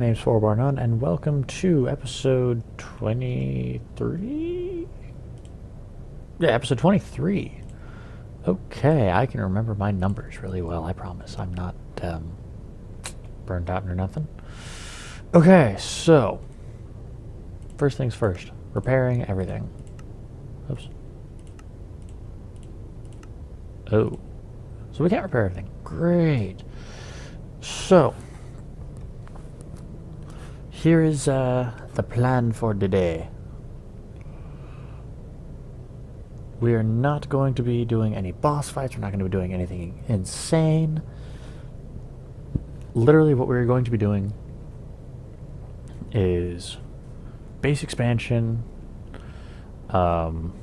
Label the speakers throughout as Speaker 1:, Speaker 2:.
Speaker 1: My name's Forbarnon, and welcome to episode 23? Yeah, episode 23. Okay, I can remember my numbers really well, I promise. I'm not burned out or nothing. Okay, so, first things first. Repairing everything. Oops. Oh. So we can't repair everything. Great. So, here is the plan for today. We are not going to be doing any boss fights. We're not going to be doing anything insane. Literally what we're going to be doing is base expansion and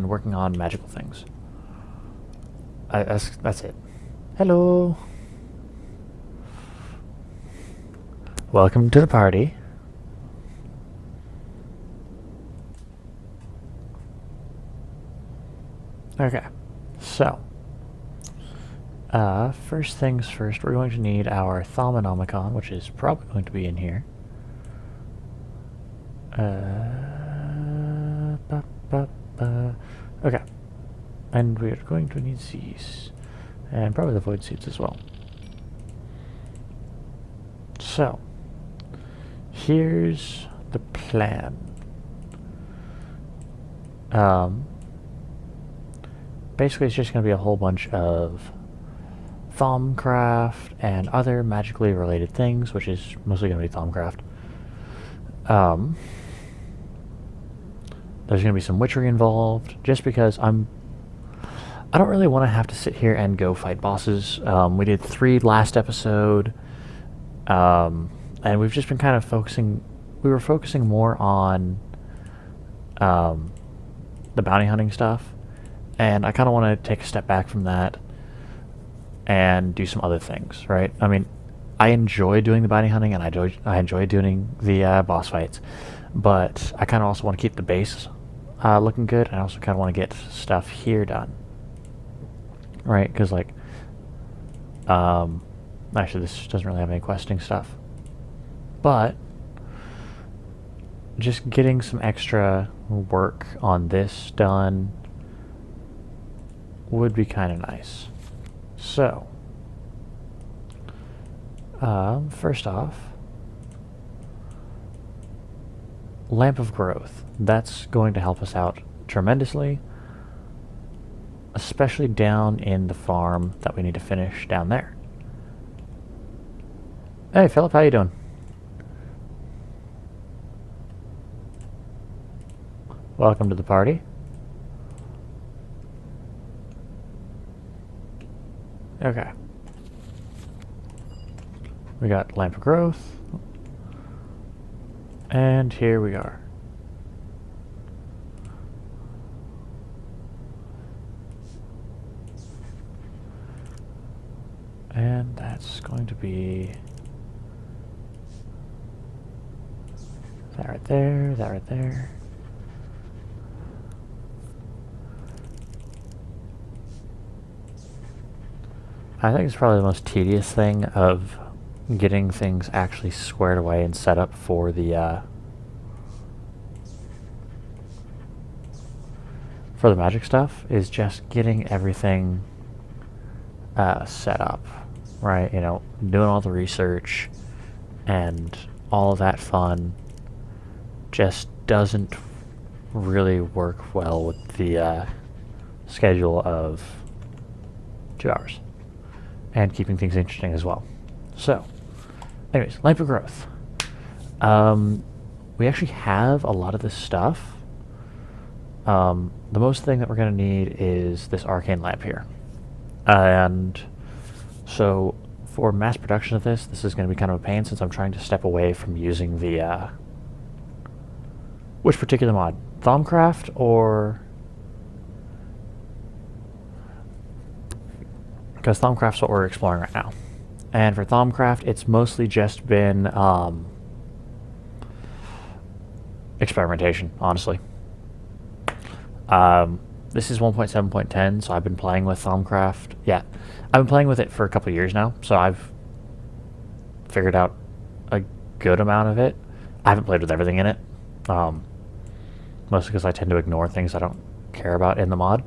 Speaker 1: working on magical things. That's it. Hello. Welcome to the party. Okay, so first things first, we're going to need our Thaumonomicon, which is probably going to be in here. Okay, and we're going to need these, and probably the void seeds as well. So, here's the plan. Basically, it's just going to be a whole bunch of Thaumcraft and other magically related things, which is mostly going to be Thaumcraft. There's going to be some witchery involved, just because I don't really want to have to sit here and go fight bosses. We did 3 last episode, and we've just been kind of focusing. We were focusing more on the bounty hunting stuff, and I kind of want to take a step back from that and do some other things, right? I mean, I enjoy doing the bounty hunting, and I enjoy doing the boss fights, but I kind of also want to keep the base looking good, and I also kind of want to get stuff here done, right? Because, like, actually, this doesn't really have any questing stuff, but just getting some extra work on this done would be kind of nice. So, first off, Lamp of Growth. That's going to help us out tremendously, especially down in the farm that we need to finish down there. Hey, Philip, how you doing? Welcome to the party. Okay. We got Lamp of Growth. And here we are. And that's going to be that right there, that right there. I think it's probably the most tedious thing of getting things actually squared away and set up for the magic stuff, is just getting everything set up, right? You know, doing all the research and all of that fun just doesn't really work well with the schedule of 2 hours. And keeping things interesting as well. So, anyways, Lamp of Growth. We actually have a lot of this stuff. The most thing that we're going to need is this arcane lamp here. And so, for mass production of this is going to be kind of a pain, since I'm trying to step away from using the which particular mod? Thaumcraft or... because Thaumcraft's what we're exploring right now. And for Thaumcraft, it's mostly just been experimentation, honestly. This is 1.7.10, so I've been playing with Thaumcraft. Yeah, I've been playing with it for a couple of years now, so I've figured out a good amount of it. I haven't played with everything in it, mostly because I tend to ignore things I don't care about in the mod.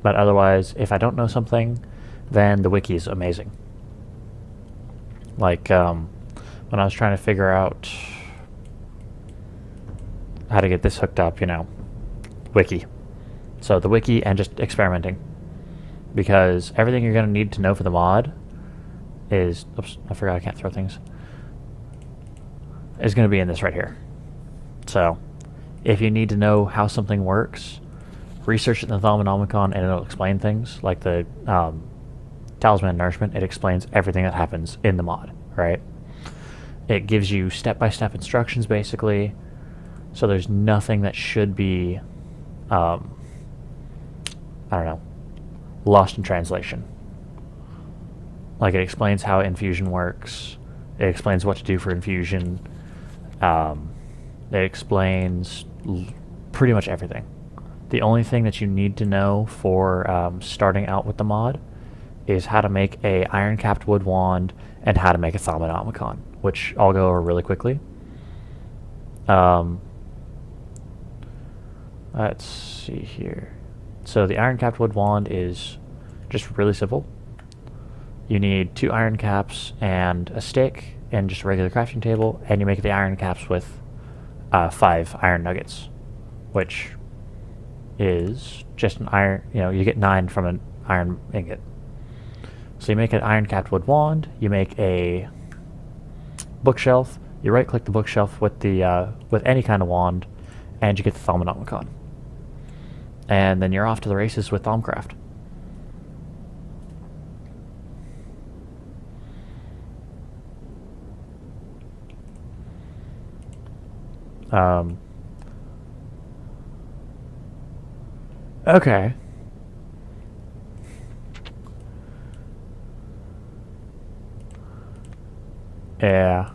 Speaker 1: But otherwise, if I don't know something, then the wiki is amazing. Like, when I was trying to figure out how to get this hooked up, you know, wiki. So the wiki and just experimenting. Because everything you're going to need to know for the mod is... Oops, I forgot I can't throw things. Is going to be in this right here. So, if you need to know how something works, research it in the Thaumonomicon and it'll explain things. Like the Talisman Nourishment, it explains everything that happens in the mod, right? It gives you step-by-step instructions, basically. So there's nothing that should be, I don't know, lost in translation. Like, it explains how infusion works. It explains what to do for infusion. It explains pretty much everything. The only thing that you need to know for starting out with the mod is how to make a iron-capped wood wand and how to make a Thaumonomicon, which I'll go over really quickly. Let's see here. So the iron-capped wood wand is just really simple. You need 2 iron caps and a stick and just a regular crafting table, and you make the iron caps with 5 iron nuggets, which is just an iron, you know, you get 9 from an iron ingot. So you make an iron-capped wood wand, you make a bookshelf, you right-click the bookshelf with the with any kind of wand, and you get the Thaumonomicon. And then you're off to the races with Thaumcraft. Okay. Yeah.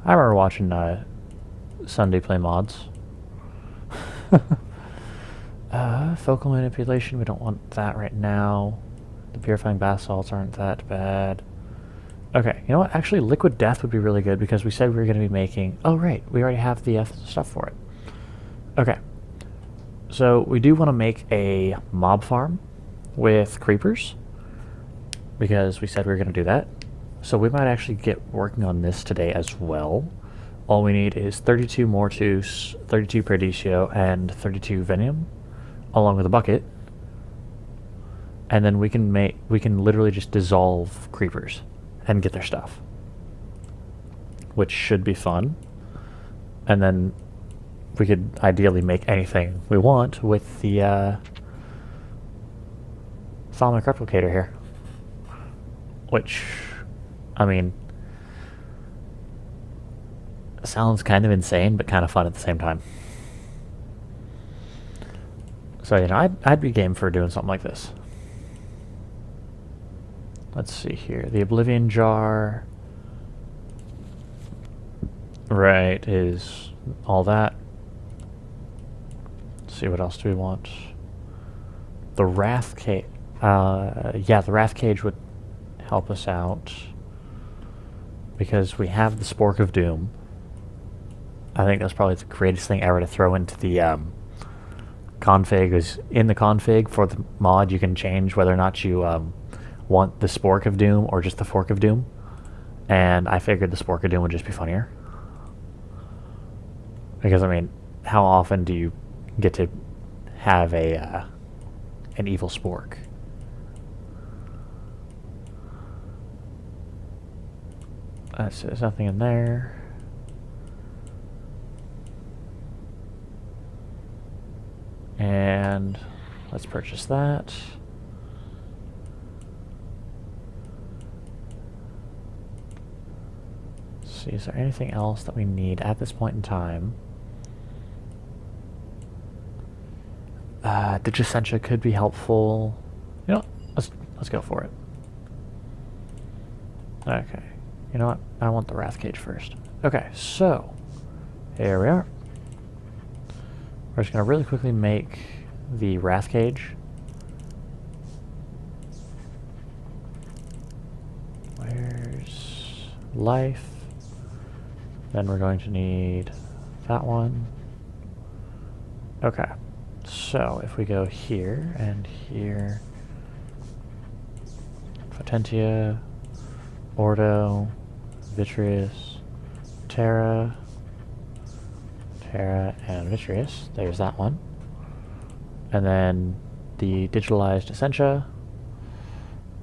Speaker 1: I remember watching Sunday play mods. Focal manipulation, we don't want that right now. The purifying bath salts aren't that bad. Okay, you know what? Actually, liquid death would be really good because we said we were going to be making... Oh, right. We already have the stuff for it. Okay. So, we do want to make a mob farm with creepers because we said we were going to do that. So, we might actually get working on this today as well. All we need is 32 Mortus, 32 Perdicio, and 32 Venium, along with a bucket. And then we can literally just dissolve creepers and get their stuff, which should be fun. And then we could ideally make anything we want with the Thaumic Replicator here, which, I mean, sounds kind of insane but kind of fun at the same time. So, you know, I'd be game for doing something like this. Let's see here. The Oblivion Jar, right, is all that. Let's see, what else do we want? The Wrath Cage. Yeah, the Wrath Cage would help us out because we have the Spork of Doom. I think that's probably the greatest thing ever to throw into the config. Is in the config for the mod, you can change whether or not you want the Spork of Doom or just the Fork of Doom. And I figured the Spork of Doom would just be funnier. Because, I mean, how often do you get to have a an evil Spork? There's nothing in there. And let's purchase that. Let's see, is there anything else that we need at this point in time? Digisentia could be helpful. You know what? Let's go for it. Okay. You know what? I want the Wrath Cage first. Okay, so here we are. We're just going to really quickly make the Wrath Cage. life. Then we're going to need that one. Okay, so if we go here and here, Potentia, Ordo, Vitreous, Terra, and Vitreous. There's that one. And then the digitalized Essentia.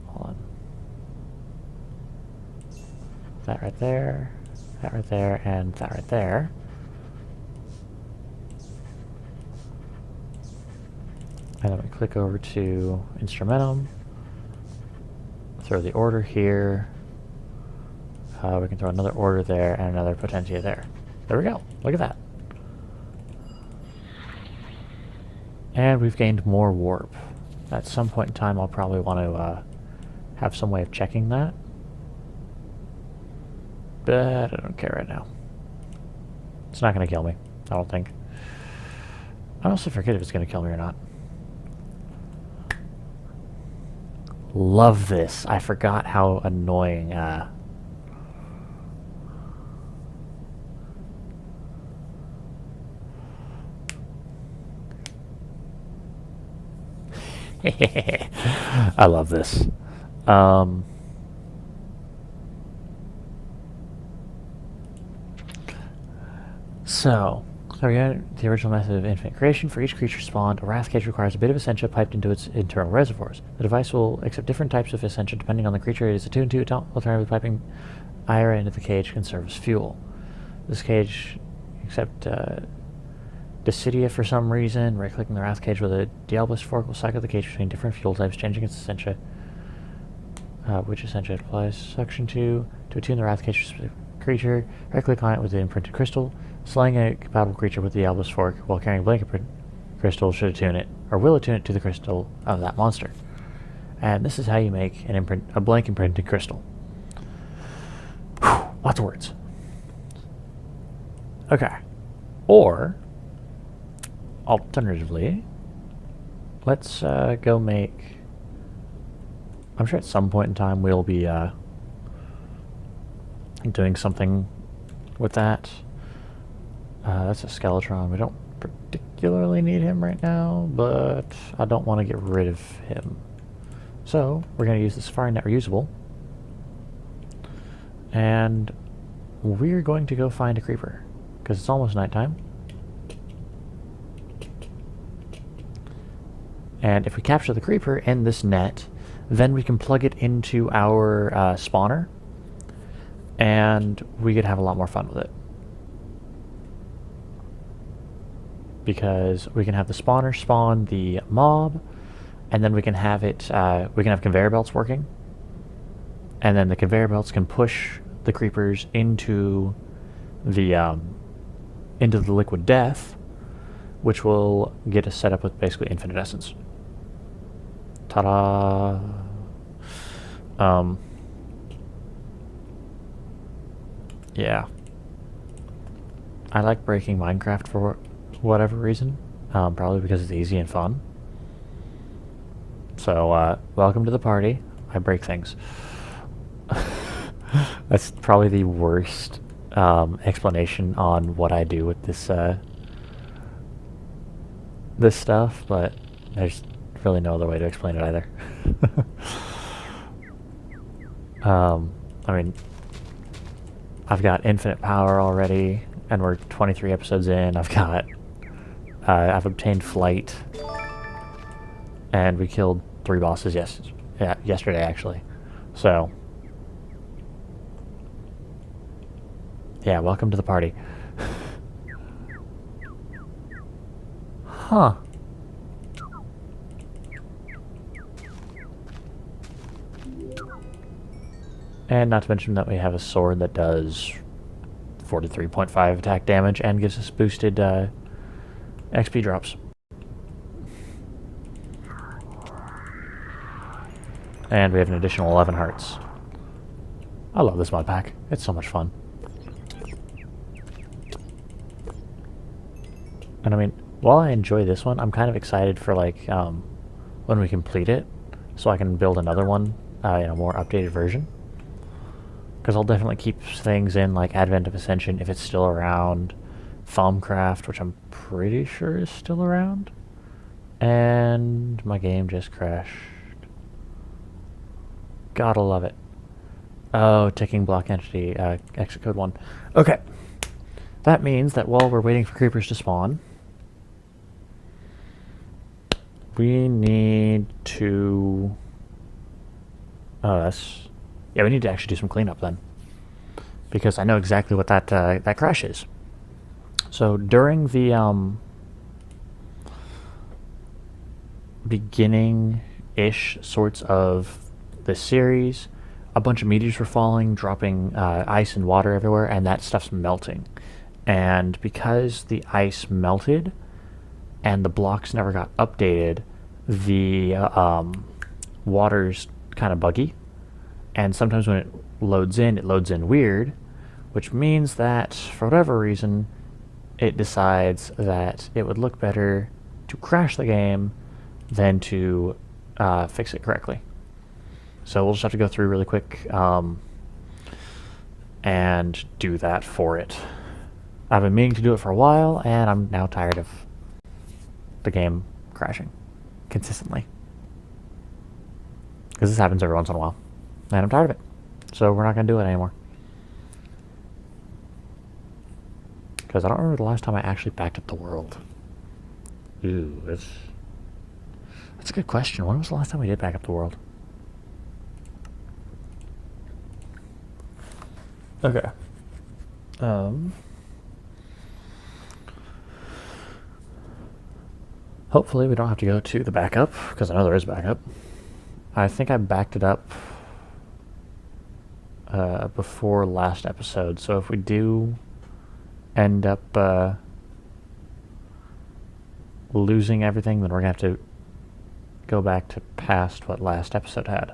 Speaker 1: Hold on. That right there, and that right there. And then we click over to Instrumentum, throw the order here. We can throw another order there and another Potentia there. There we go. Look at that. And we've gained more warp. At some point in time, I'll probably want to have some way of checking that. But I don't care right now. It's not going to kill me, I don't think. I honestly forget if it's going to kill me or not. Love this. I forgot how annoying I love this. So we got the original method of infinite creation. For each creature spawned, a Wrath Cage requires a bit of Essentia piped into its internal reservoirs. The device will accept different types of Essentia depending on the creature it is attuned to. Alternatively, piping Ira into the cage can serve as fuel. This cage, except Decidia for some reason, right-clicking the Wrath Cage with a Diabolus fork will cycle the cage between different fuel types, changing its Essentia, which Essentia it applies suction to attune the Wrath Cage to a specific creature. Right-click on it with the imprinted crystal. Slaying a compatible creature with the Diabolus fork while carrying a blanket crystal should attune it, or will attune it to the crystal of that monster. And this is how you make a blank imprinted crystal. Whew, lots of words. Okay. Or, alternatively, let's go make... I'm sure at some point in time we'll be doing something with that. That's a Skeletron. We don't particularly need him right now, but I don't want to get rid of him. So, we're going to use the Safari Net Reusable. And we're going to go find a creeper, because it's almost nighttime. And if we capture the creeper in this net, then we can plug it into our spawner, and we could have a lot more fun with it. Because we can have the spawner spawn the mob, and then we can have it, we can have conveyor belts working, and then the conveyor belts can push the creepers into the liquid death, which will get us set up with basically infinite essence. Ta-da! Yeah. I like breaking Minecraft for whatever reason. Probably because it's easy and fun. So, welcome to the party. I break things. That's probably the worst explanation on what I do with this this stuff, but there's really no other way to explain it either. I mean, I've got infinite power already, and we're 23 episodes in. I've obtained flight, and we killed 3 bosses yesterday actually. So, yeah, welcome to the party. Huh. And not to mention that we have a sword that does 43.5 attack damage and gives us boosted XP drops. And we have an additional 11 hearts. I love this mod pack. It's so much fun. And I mean, while I enjoy this one, I'm kind of excited for like when we complete it, so I can build another one in a more updated version. Because I'll definitely keep things in like Advent of Ascension if it's still around. Thaumcraft, which I'm pretty sure is still around. And my game just crashed. Gotta love it. Oh, ticking block entity, exit code 1. Okay. That means that while we're waiting for creepers to spawn, we need to... Oh, that's... Yeah, we need to actually do some cleanup then. Because I know exactly what that crash is. So during the beginning-ish sorts of the series, a bunch of meteors were falling, dropping ice and water everywhere, and that stuff's melting. And because the ice melted and the blocks never got updated, the water's kind of buggy. And sometimes when it loads in weird, which means that, for whatever reason, it decides that it would look better to crash the game than to fix it correctly. So we'll just have to go through really quick and do that for it. I've been meaning to do it for a while, and I'm now tired of the game crashing consistently. Because this happens every once in a while, and I'm tired of it. So we're not going to do it anymore. Because I don't remember the last time I actually backed up the world. Ooh, that's a good question. When was the last time we did back up the world? Okay. Hopefully we don't have to go to the backup, because I know there is backup. I think I backed it up before last episode, so if we do end up losing everything, then we're going to have to go back to past what last episode had.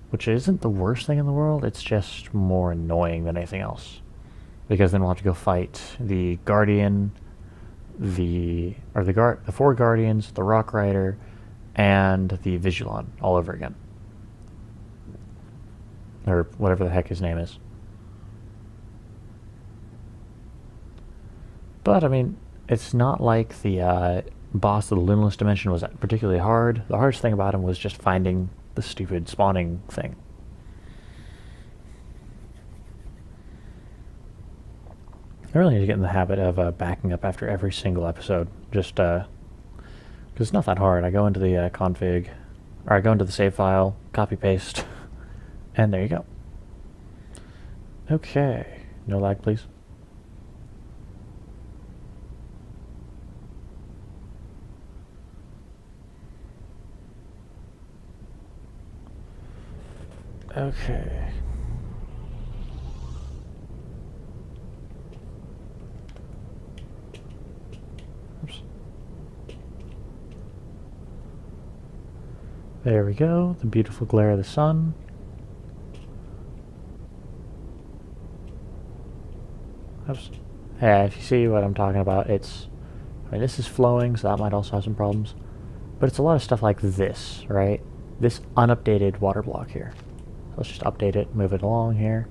Speaker 1: Which isn't the worst thing in the world, it's just more annoying than anything else. Because then we'll have to go fight the Guardian, the 4 Guardians, the Rock Rider, and the Vigilon all over again. Or whatever the heck his name is. But, I mean, it's not like the boss of the Luminous Dimension was particularly hard. The hardest thing about him was just finding the stupid spawning thing. I really need to get in the habit of backing up after every single episode. Just, because it's not that hard. I go into the config, or I go into the save file, copy paste, and there you go. Okay. No lag, please. Okay. Oops. There we go. The beautiful glare of the sun. Oops. Yeah, if you see what I'm talking about, I mean, this is flowing, so that might also have some problems. But it's a lot of stuff like this, right? This unupdated water block here. Let's just update it, move it along here.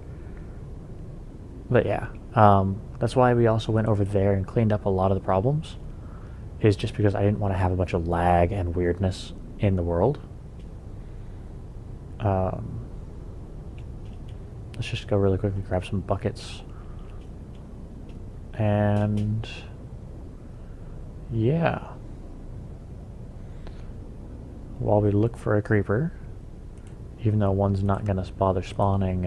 Speaker 1: But yeah, that's why we also went over there and cleaned up a lot of the problems. Is just because I didn't want to have a bunch of lag and weirdness in the world. Let's just go really quickly, grab some buckets. And yeah. While we look for a creeper, even though one's not going to bother spawning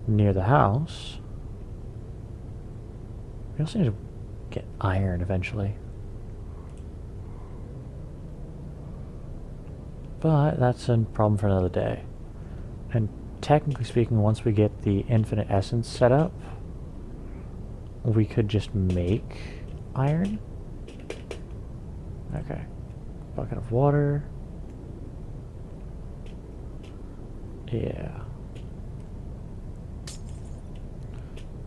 Speaker 1: near the house, we also need to get iron eventually. But that's a problem for another day. And technically speaking, once we get the infinite essence set up, we could just make iron. Okay. Bucket of water. Yeah.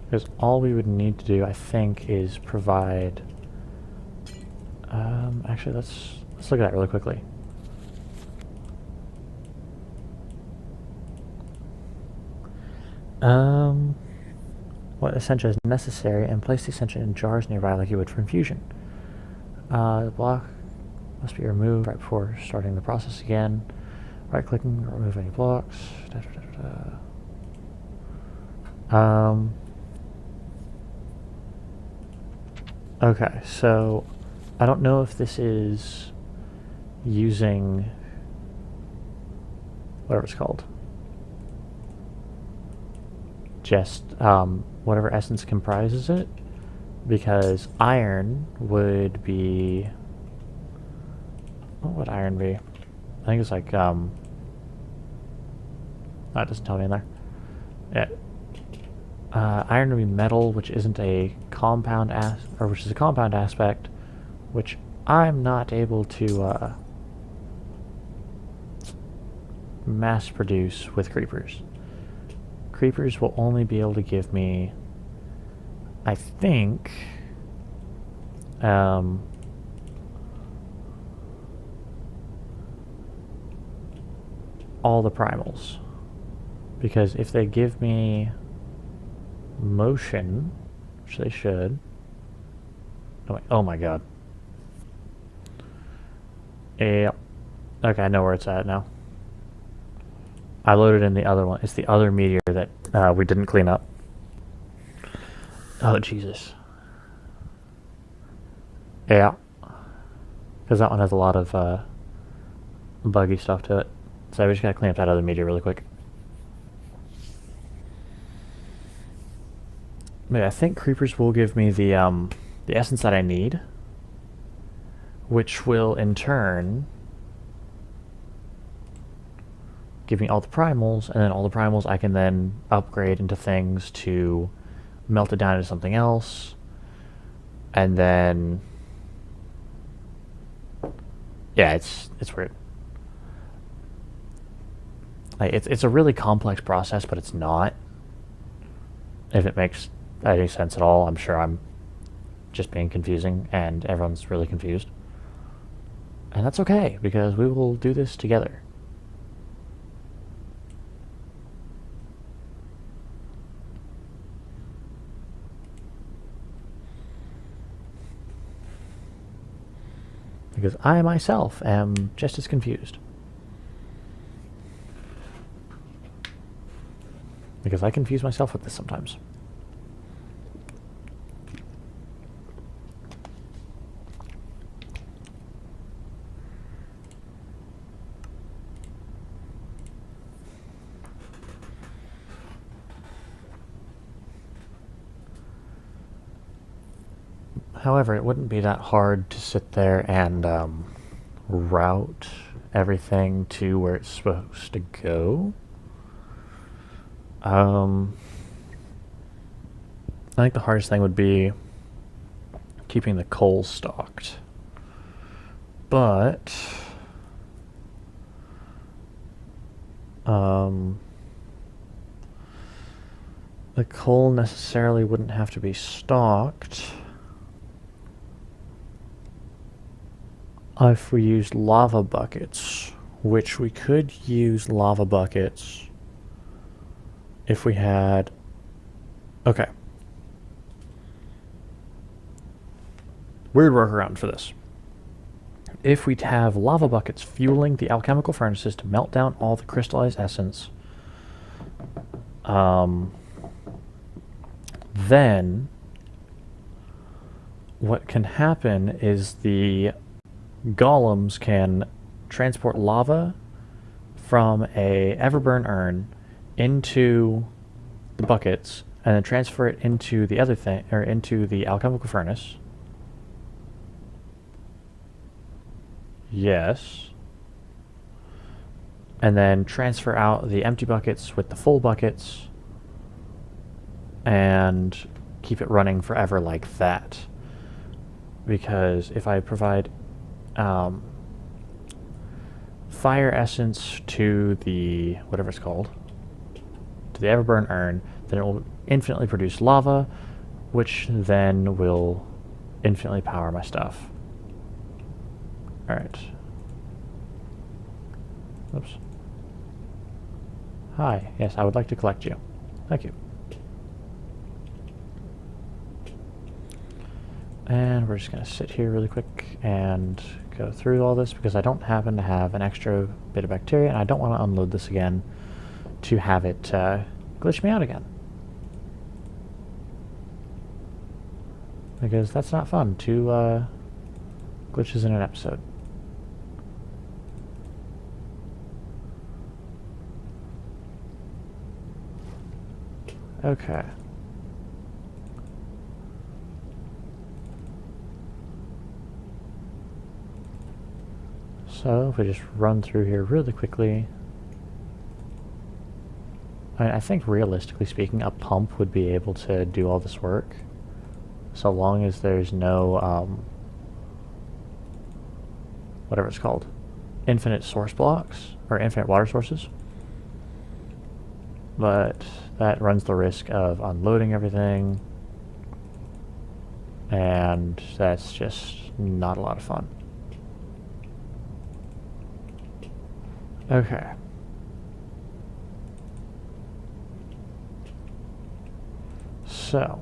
Speaker 1: Because all we would need to do, I think, is provide... actually, let's look at that really quickly. Um, what essentia is necessary, and place the essentia in jars nearby like you would for infusion. The block must be removed right before starting the process again. Right-clicking, remove any blocks. Okay, so I don't know if this is using whatever it's called. Just whatever essence comprises it, because iron would be... What would iron be? I think it's like, that doesn't tell me in there. Yeah. Iron would be metal, which isn't a compound which is a compound aspect, which I'm not able to mass produce with creepers. Creepers will only be able to give me, I think, all the primals. Because if they give me motion, which they should... Oh my god. Yeah. Okay, I know where it's at now. I loaded in the other one. It's the other meteor that we didn't clean up. Oh, Jesus. Yeah. Because that one has a lot of buggy stuff to it. So we just gotta clean up that other meteor really quick. Maybe I think creepers will give me the essence that I need, which will in turn give me all the primals, and then all the primals I can then upgrade into things to melt it down into something else, and then yeah, it's weird. Like it's a really complex process, but it's not. If it makes any sense at all, I'm sure I'm just being confusing, and everyone's really confused, and that's okay because we will do this together. Because I myself am just as confused. Because I confuse myself with this sometimes. However, it wouldn't be that hard to sit there and route everything to where it's supposed to go. I think the hardest thing would be keeping the coal stocked. But the coal necessarily wouldn't have to be stocked if we used lava buckets, which we could use lava buckets if we had... Okay. Weird workaround for this. If we have lava buckets fueling the alchemical furnaces to melt down all the crystallized essence, then what can happen is the golems can transport lava from a Everburn urn into the buckets and then transfer it into the other thing, or into the alchemical furnace. Yes. And then transfer out the empty buckets with the full buckets and keep it running forever like that. Because if I provide fire essence to the, whatever it's called, to the Everburn urn, then it will infinitely produce lava, which then will infinitely power my stuff. Alright. Oops. Hi. Yes, I would like to collect you. Thank you. And we're just going to sit here really quick and go through all this because I don't happen to have an extra bit of bacteria and I don't want to unload this again to have it glitch me out again. Because that's not fun, 2 glitches in an episode. Okay. So if we just run through here really quickly, I think realistically speaking, a pump would be able to do all this work, so long as there's no whatever it's called, infinite source blocks or infinite water sources. But that runs the risk of unloading everything, and that's just not a lot of fun. Okay. So,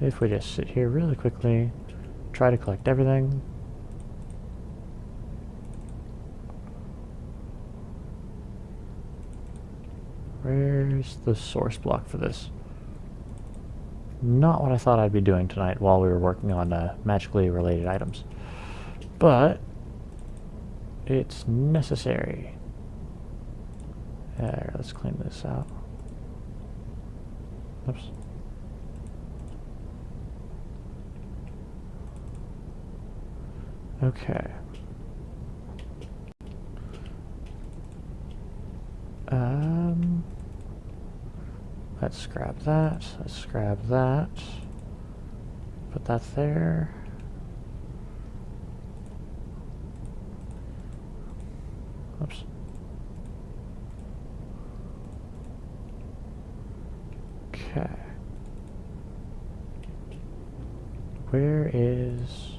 Speaker 1: if we just sit here really quickly, try to collect everything. Where's the source block for this? Not what I thought I'd be doing tonight while we were working on magically related items. But it's necessary. There, let's clean this out. Oops. Okay. Let's grab that. Let's grab that. Put that there. Oops. Okay. Where is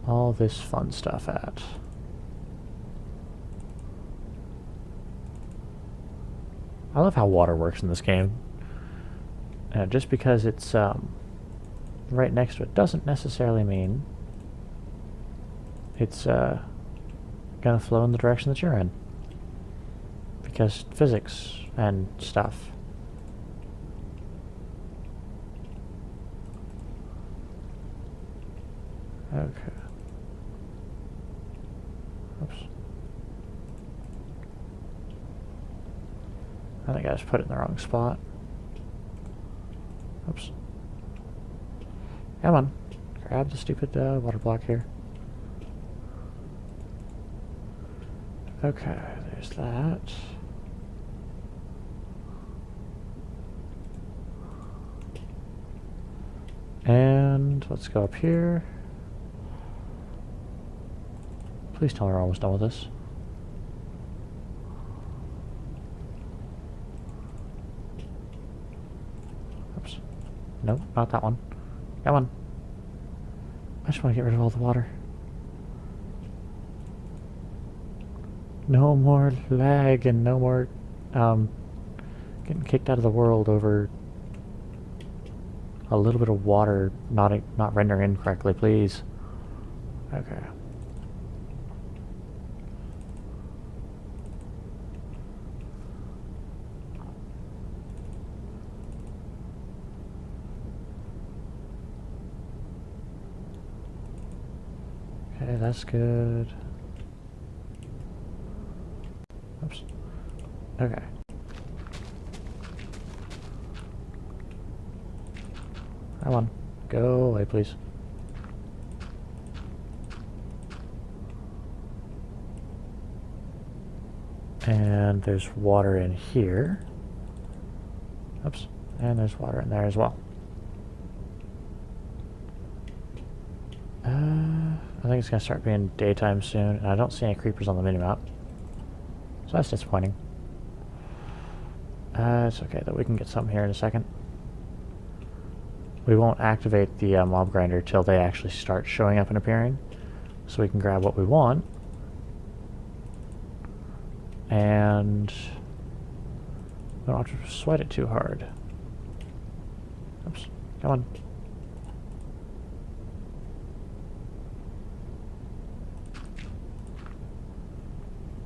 Speaker 1: all this fun stuff at? I love how water works in this game. Just because it's right next to it doesn't necessarily mean it's gonna flow in the direction that you're in. Because physics and stuff. Okay. Oops. I think I just put it in the wrong spot. Oops. Come on. Grab the stupid water block here. Okay, there's that. And let's go up here. Please tell me we're almost done with this. Oops. Nope, not that one. Come on. I just want to get rid of all the water. No more lag and no more getting kicked out of the world over a little bit of water not rendering correctly, please. Okay. Okay, that's good. Oops. Okay. Come on. Go away, please. And there's water in here. Oops. And there's water in there as well. I think it's going to start being daytime soon, and I don't see any creepers on the minimap. So that's disappointing. It's okay that we can get something here in a second. We won't activate the mob grinder till they actually start showing up and appearing, so we can grab what we want. And we don't have to sweat it too hard. Oops. Come on.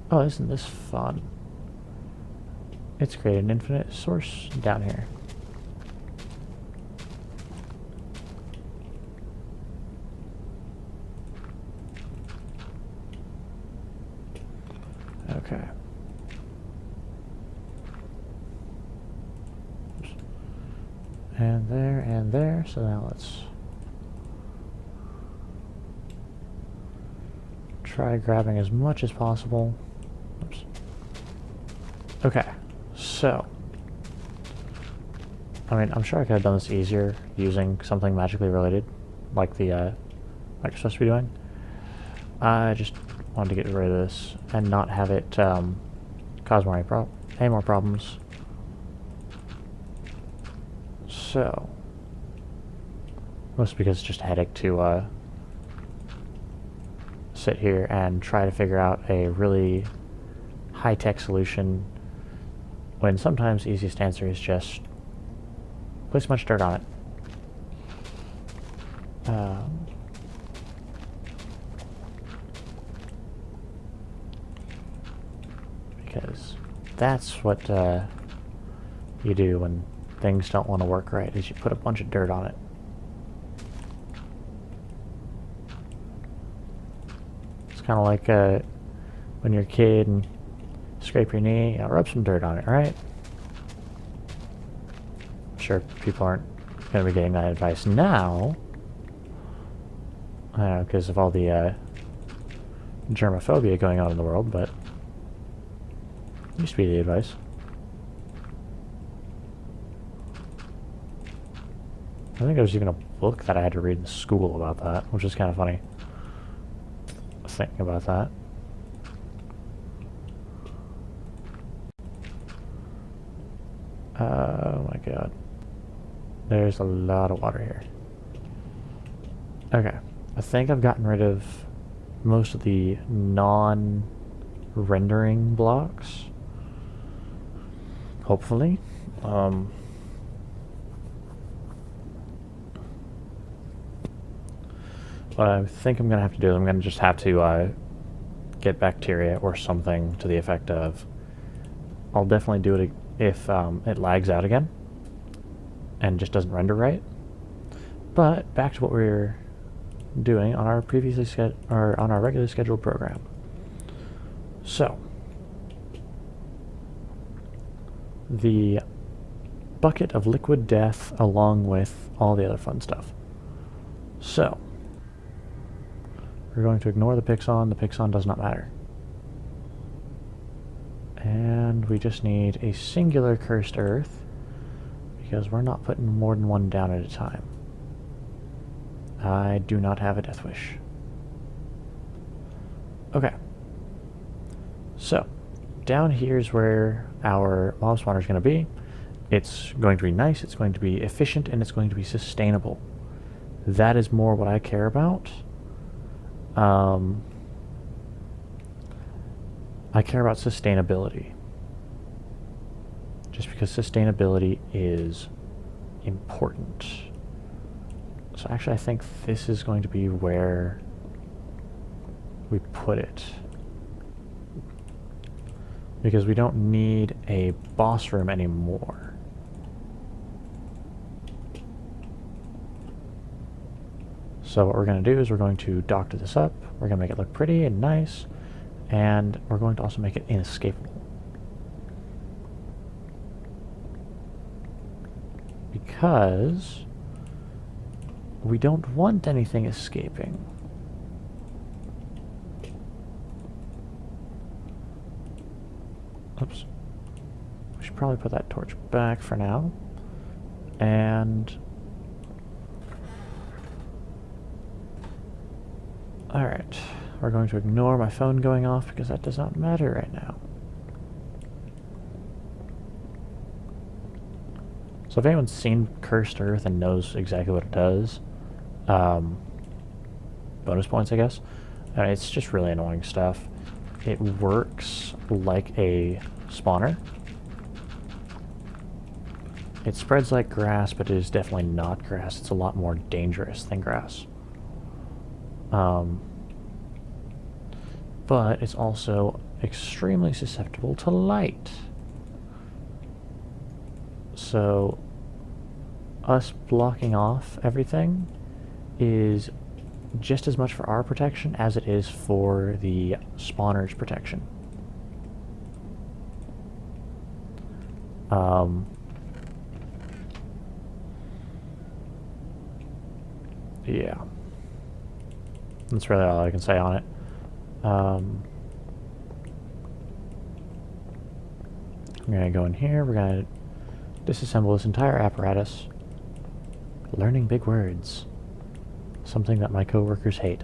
Speaker 1: Oh, isn't this fun? It's created an infinite source down here. Okay. And there. So now let's try grabbing as much as possible. Oops. Okay, so I mean, I'm sure I could have done this easier using something magically related, like the Microsoft's supposed to be doing. I just wanted to get rid of this and not have it cause any more problems. So, mostly because it's just a headache to sit here and try to figure out a really high-tech solution when sometimes the easiest answer is just place much dirt on it. Because that's what you do when things don't want to work right, is you put a bunch of dirt on it. It's kind of like when you're a kid and scrape your knee, rub some dirt on it, right? I'm sure people aren't going to be getting that advice now, because of all the germophobia going on in the world, but it used to be the advice. I think there was even a book that I had to read in school about that, which is kind of funny. Thinking about that. Oh my god. There's a lot of water here. Okay. I think I've gotten rid of most of the non-rendering blocks. Hopefully. What I think I'm going to have to do is I'm going to just have to get bacteria or something to the effect of... I'll definitely do it if it lags out again and just doesn't render right. But back to what we were doing on our on our regularly scheduled program. So the bucket of liquid death along with all the other fun stuff. So we're going to ignore the Pixon. The Pixon does not matter. And we just need a singular cursed earth, because we're not putting more than one down at a time. I do not have a death wish. Okay. So, down here is where our mob spawner is going to be. It's going to be nice, it's going to be efficient, and it's going to be sustainable. That is more what I care about. I care about sustainability. Just because sustainability is important. So actually I think this is going to be where we put it. Because we don't need a boss room anymore. So what we're going to do is we're going to doctor this up, we're going to make it look pretty and nice, and we're going to also make it inescapable. Because we don't want anything escaping. Oops. We should probably put that torch back for now. And... alright. We're going to ignore my phone going off because that does not matter right now. So if anyone's seen Cursed Earth and knows exactly what it does, bonus points, I guess. It's just really annoying stuff. It works like a spawner. It spreads like grass, but it is definitely not grass. It's a lot more dangerous than grass. But it's also extremely susceptible to light. So us blocking off everything is just as much for our protection as it is for the spawner's protection. Yeah. That's really all I can say on it. I'm going to go in here. We're going to disassemble this entire apparatus. Learning big words. Something that my coworkers hate.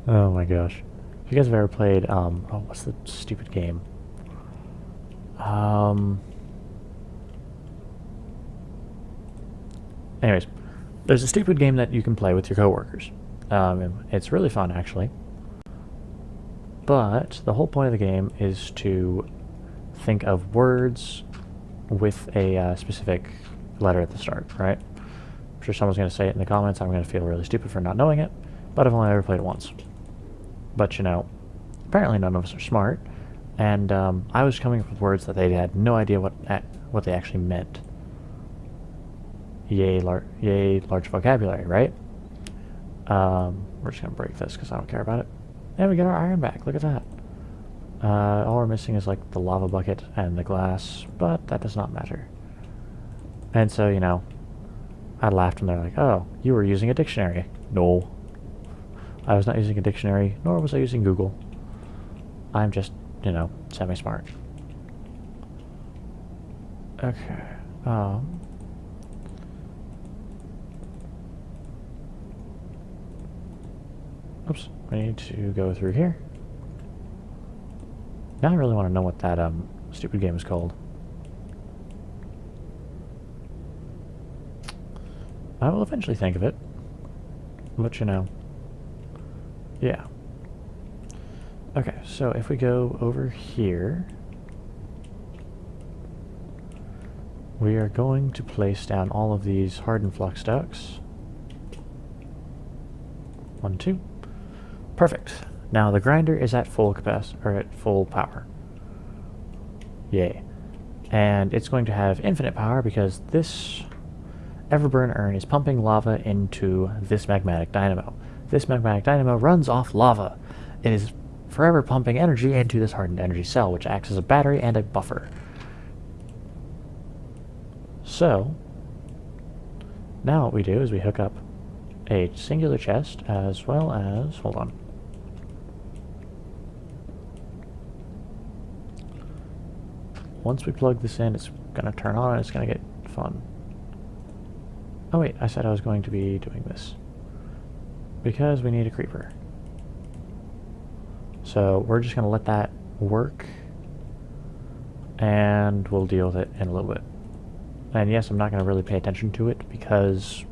Speaker 1: Oh my gosh. If you guys have ever played, oh, what's the stupid game? Anyways, there's a stupid game that you can play with your coworkers. It's really fun, actually. But the whole point of the game is to think of words with a specific letter at the start, right? I'm sure someone's going to say it in the comments. I'm going to feel really stupid for not knowing it, but I've only ever played it once. But, you know, apparently none of us are smart, and I was coming up with words that they had no idea what they actually meant. Yay, large vocabulary, right? We're just going to break this because I don't care about it. And we get our iron back. Look at that. All we're missing is like the lava bucket and the glass, but that does not matter. And so, you know, I laughed and they're like, oh, you were using a dictionary. No. I was not using a dictionary, nor was I using Google. I'm just, you know, semi-smart. Okay. Oops. I need to go through here. Now I really want to know what that stupid game is called. I will eventually think of it. But you know. Yeah. Okay, so if we go over here, we are going to place down all of these hardened flux ducts. 1, 2. Perfect. Now the grinder is at full capacity, or at full power. Yay. And it's going to have infinite power because this Everburn urn is pumping lava into this magmatic dynamo. This magmatic dynamo runs off lava. It is forever pumping energy into this hardened energy cell, which acts as a battery and a buffer. So, now what we do is we hook up a singular chest as well as, hold on. Once we plug this in, it's going to turn on and it's going to get fun. Oh wait, I said I was going to be doing this. Because we need a creeper. So we're just going to let that work. And we'll deal with it in a little bit. And yes, I'm not going to really pay attention to it because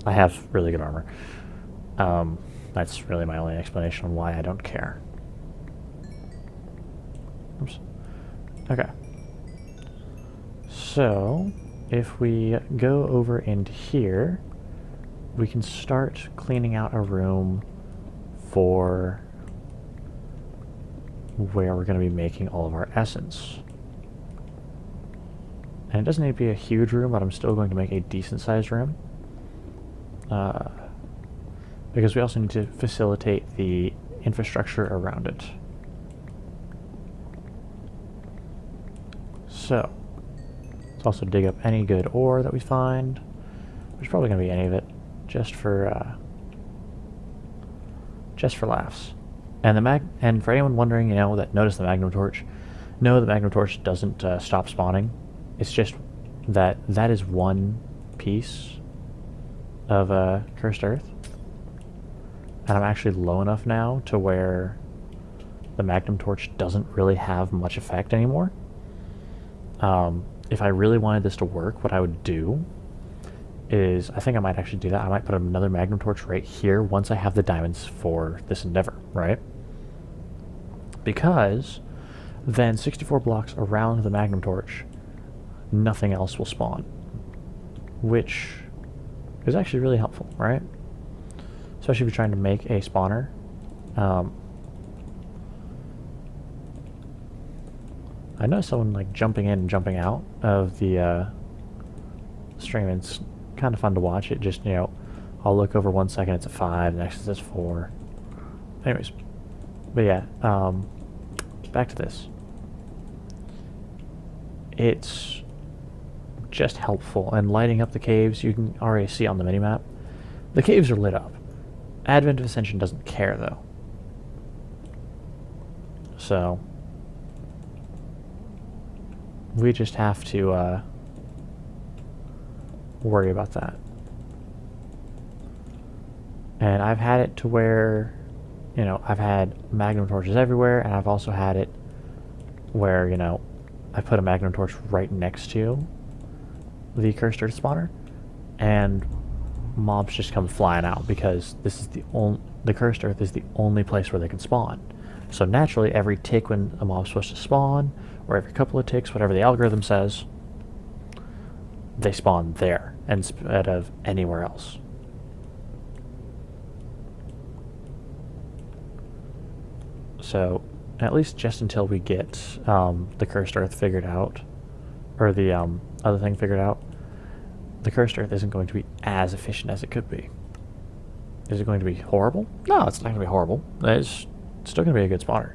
Speaker 1: I have really good armor. That's really my only explanation on why I don't care. Oops. Okay. So, if we go over into here, we can start cleaning out a room for where we're going to be making all of our essence. And it doesn't need to be a huge room, but I'm still going to make a decent sized room. Because we also need to facilitate the infrastructure around it. So, let's also dig up any good ore that we find. There's probably going to be any of it, just for laughs. And for anyone wondering, you know, that noticed the Magnum Torch, no, the Magnum Torch doesn't stop spawning. It's just that is one piece of Cursed Earth, and I'm actually low enough now to where the Magnum Torch doesn't really have much effect anymore. If I really wanted this to work, what I would do is, I think I might actually do that. I might put another Magnum Torch right here once I have the diamonds for this endeavor, right? because then 64 blocks around the Magnum Torch, nothing else will spawn, which is actually really helpful, right? Especially if you're trying to make a spawner. I know someone like jumping in and jumping out of the stream. It's kind of fun to watch. It just, I'll look over 1 second, it's a 5, next it's 4. Anyways, but yeah, back to this. It's just helpful, and lighting up the caves, you can already see on the minimap, the caves are lit up. Advent of Ascension doesn't care, though. So we just have to worry about that. And I've had it to where, I've had Magnum torches everywhere, and I've also had it where, I put a Magnum torch right next to the Cursed Earth spawner, and mobs just come flying out because this is the Cursed Earth is the only place where they can spawn. So naturally, every tick when a mob's supposed to spawn, or every couple of ticks, whatever the algorithm says, they spawn there instead of anywhere else. So, at least just until we get the Cursed Earth figured out, or the other thing figured out, the Cursed Earth isn't going to be as efficient as it could be. Is it going to be horrible? No, it's not going to be horrible. It's still going to be a good spawner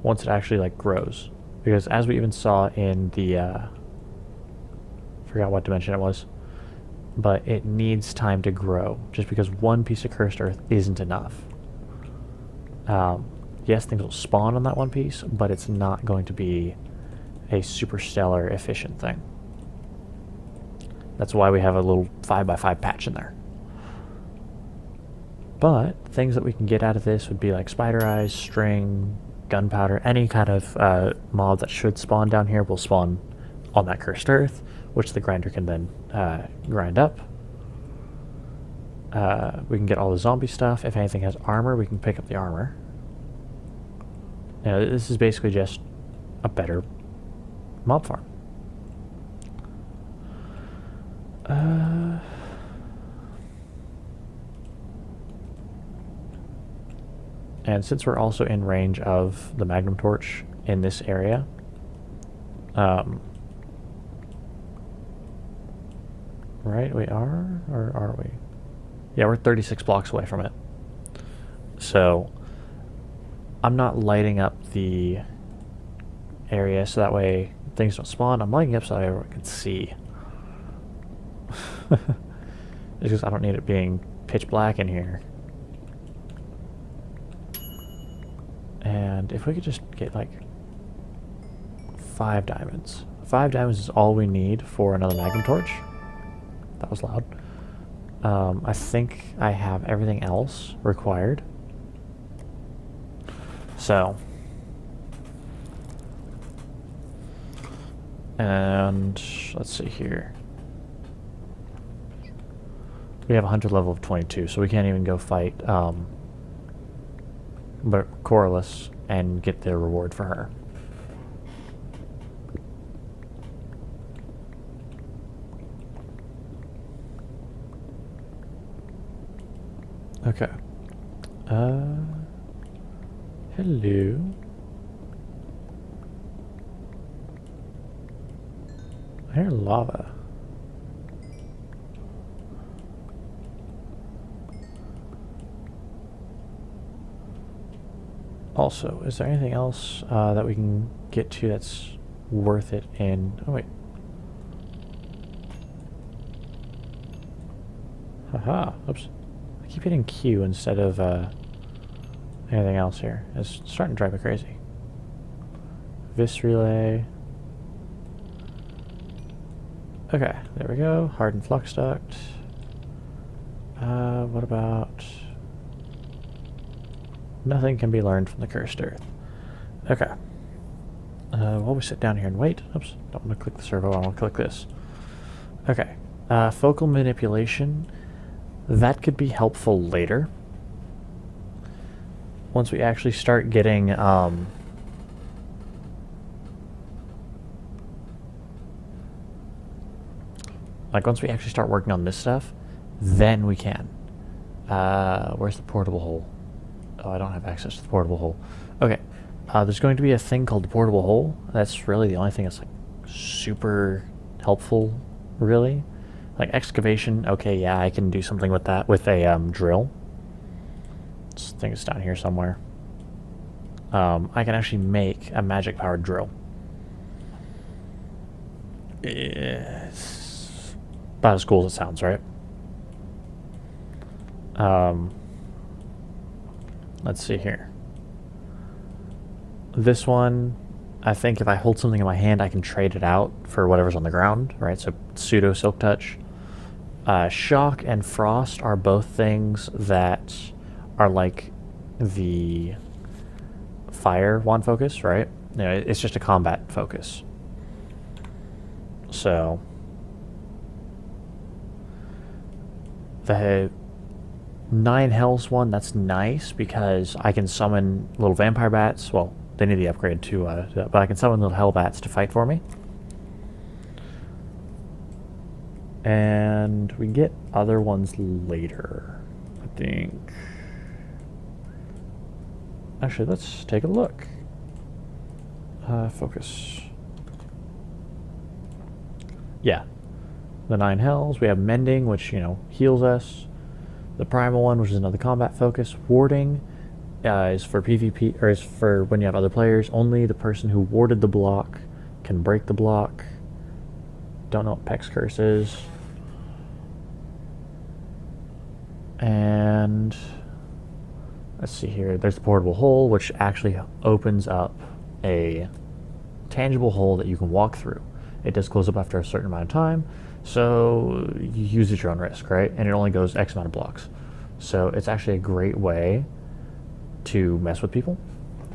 Speaker 1: once it actually grows. Because as we even saw in the forgot what dimension it was, but it needs time to grow. Just because one piece of Cursed Earth isn't enough. Yes, things will spawn on that one piece, but it's not going to be a super stellar efficient thing. That's why we have a little 5x5 patch in there. But things that we can get out of this would be like spider eyes, string, gunpowder, any kind of mob that should spawn down here will spawn on that Cursed Earth, which the grinder can then grind up. We can get all the zombie stuff. If anything has armor, we can pick up the armor. This is basically just a better mob farm. And since we're also in range of the Magnum Torch in this area, right, we are? Or are we? Yeah, we're 36 blocks away from it. So I'm not lighting up the area so that way things don't spawn. I'm lighting up so that everyone can see. It's because I don't need it being pitch black in here. And if we could just get like 5 diamonds. 5 diamonds is all we need for another Magnum Torch. That was loud. I think I have everything else required. So, and let's see here. We have a hunter level of 22, so we can't even go fight but Corliss and get the reward for her. Okay. Hello. I hear lava. Also, is there anything else that we can get to that's worth it in... Oh, wait. Haha. Oops. I keep hitting Q instead of anything else here. It's starting to drive me crazy. Vis relay. Okay, there we go. Hardened flux duct. What about... Nothing can be learned from the Cursed Earth. Okay. While we sit down here and wait... Oops, don't want to click the servo, I want to click this. Okay. Focal manipulation. That could be helpful later. Once we actually start getting Like, once we actually start working on this stuff, then we can. Where's the portable hole? Oh, I don't have access to the portable hole. Okay. There's going to be a thing called the portable hole. That's really the only thing that's, like, super helpful, really. Like, excavation, okay, yeah, I can do something with that with a drill. I think it's down here somewhere. I can actually make a magic-powered drill. It's about as cool as it sounds, right? Let's see here. This one, I think if I hold something in my hand, I can trade it out for whatever's on the ground, right? So pseudo silk touch. Shock and frost are both things that are like the fire wand focus, right? You know, it's just a combat focus. So the 9 Hells one, that's nice because I can summon little vampire bats. Well, they need the upgrade too, but I can summon little hell bats to fight for me. And we can get other ones later, I think. Actually, let's take a look. Focus. Yeah. The 9 Hells. We have Mending, which, you know, heals us. The Primal one, which is another combat focus. Warding is for PvP, or is for when you have other players. Only the person who warded the block can break the block. Don't know what Peck's Curse is. And let's see here. There's the portable hole, which actually opens up a tangible hole that you can walk through. It does close up after a certain amount of time, so you use it at your own risk, right? And it only goes X amount of blocks. So it's actually a great way to mess with people.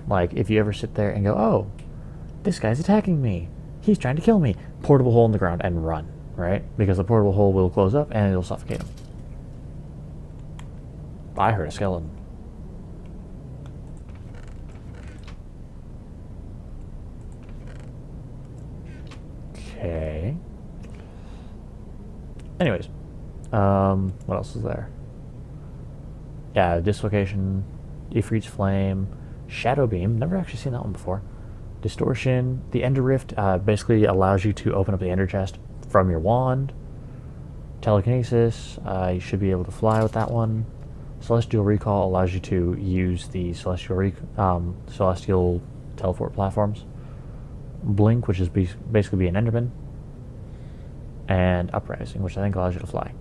Speaker 1: Like, if you ever sit there and go, oh, this guy's attacking me. He's trying to kill me. Portable hole in the ground and run, right? Because the portable hole will close up and it'll suffocate him. I heard a skeleton. Okay. Anyways, what else is there? Yeah, Dislocation, Ifrit's Flame, Shadow Beam. Never actually seen that one before. Distortion. The Ender Rift basically allows you to open up the Ender Chest from your wand. Telekinesis. You should be able to fly with that one. Celestial Recall allows you to use the celestial teleport platforms. Blink, which is basically be an Enderman. And Uprising, which I think allows you to fly.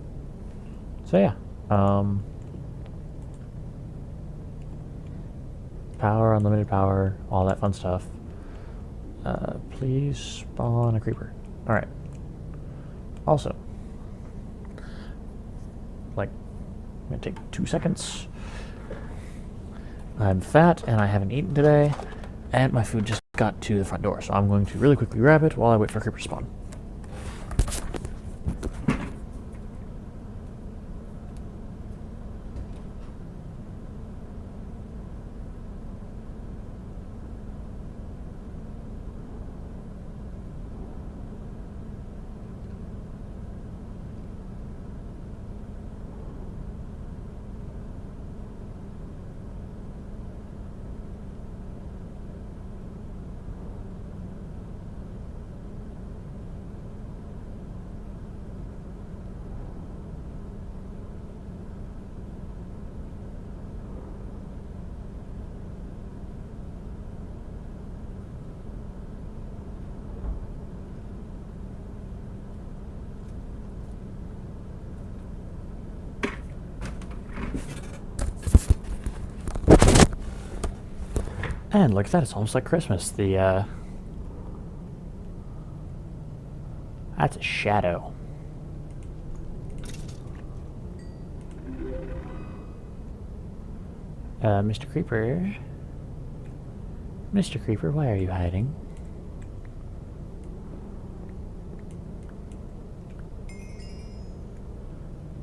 Speaker 1: So yeah. Power, unlimited power, all that fun stuff. Please spawn a creeper. Alright. Also, like, I'm gonna take 2 seconds. I'm fat and I haven't eaten today, and my food just got to the front door, so I'm going to really quickly grab it while I wait for creeper to spawn. And look at that, it's almost like Christmas. That's a shadow. Mr. Creeper. Mr. Creeper, why are you hiding?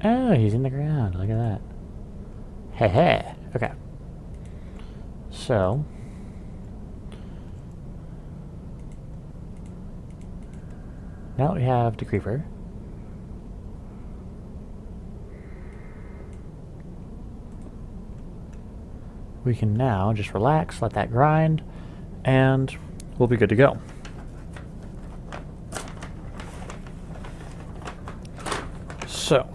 Speaker 1: Oh, he's in the ground. Look at that. Hey, hey. Okay. So, now that we have the creeper, we can now just relax, let that grind, and we'll be good to go. So,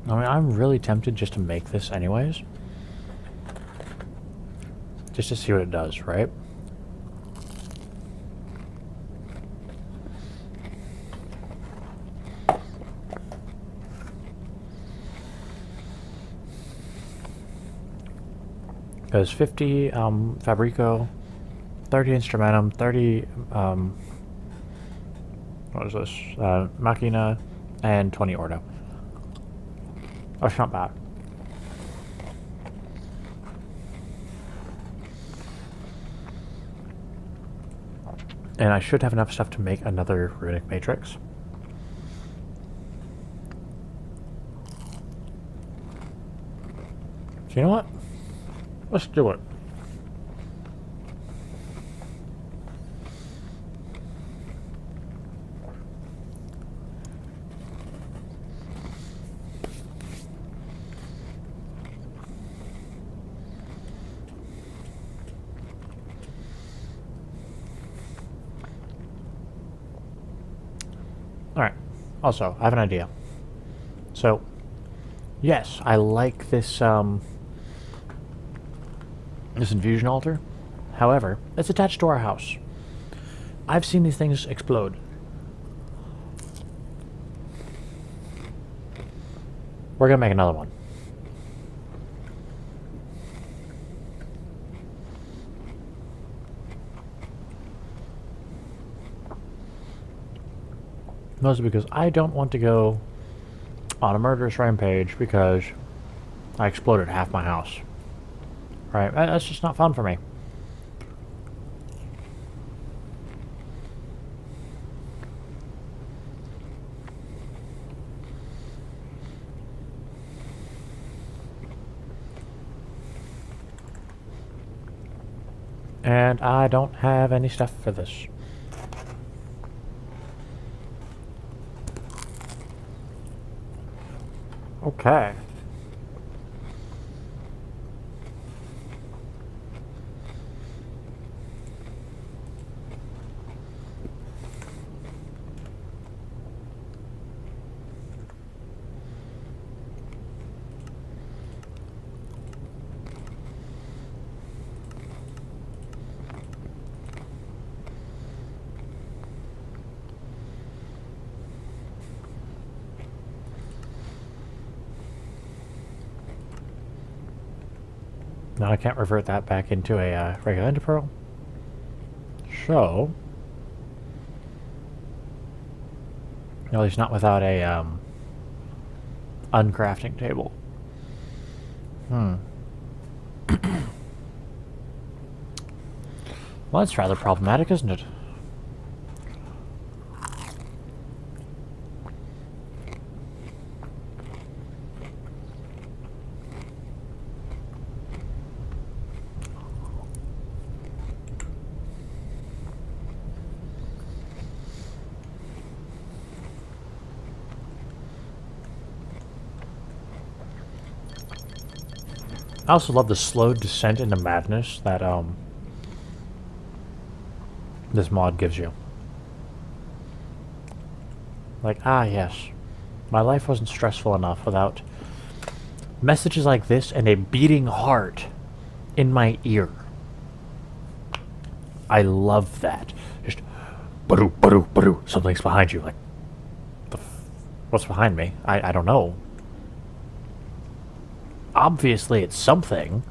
Speaker 1: I mean, I'm really tempted just to make this anyways. Just to see what it does, right? Because 50 Fabrico, 30 Instrumentum, 30 what is this? Machina, and 20 Ordo. That's not bad. And I should have enough stuff to make another Runic Matrix. So you know what? Let's do it. Alright. Also, I have an idea. So, yes, I like this, this infusion altar. However, it's attached to our house. I've seen these things explode. We're gonna make another one. Mostly because I don't want to go on a murderous rampage because I exploded half my house. Right? That's just not fun for me. And I don't have any stuff for this. Okay. Now I can't revert that back into a regular ender pearl. So, at least not without a uncrafting table. Well, that's rather problematic, isn't it? I also love the slow descent into madness that this mod gives you. Like, yes, my life wasn't stressful enough without messages like this and a beating heart in my ear. I love that. Just ba-doo, ba-doo, ba-doo. Something's behind you. Like, what's behind me? I don't know. Obviously it's something,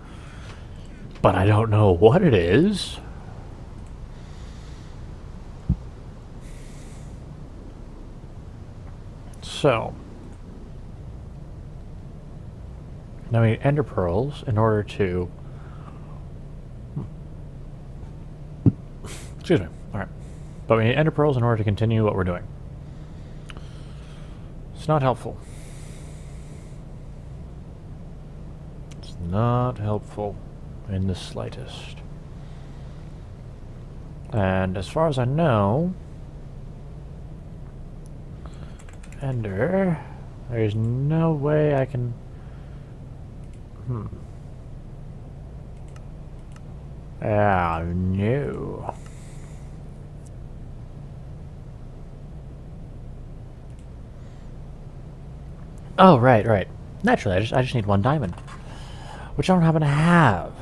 Speaker 1: but I don't know what it is. So, now we need ender pearls in order to... Excuse me. Alright. But we need ender pearls in order to continue what we're doing. It's not helpful. It's not helpful in the slightest. And as far as I know, ender, there's no way I can... Ah, no. Oh, right, right. Naturally, I just need one diamond, which I don't happen to have.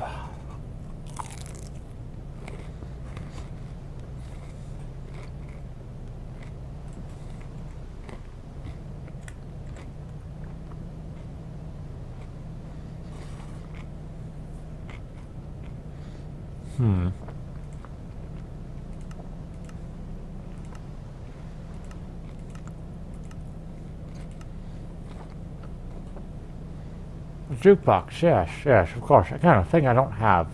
Speaker 1: Jukebox, yes, yes, of course. That kind of thing I don't have.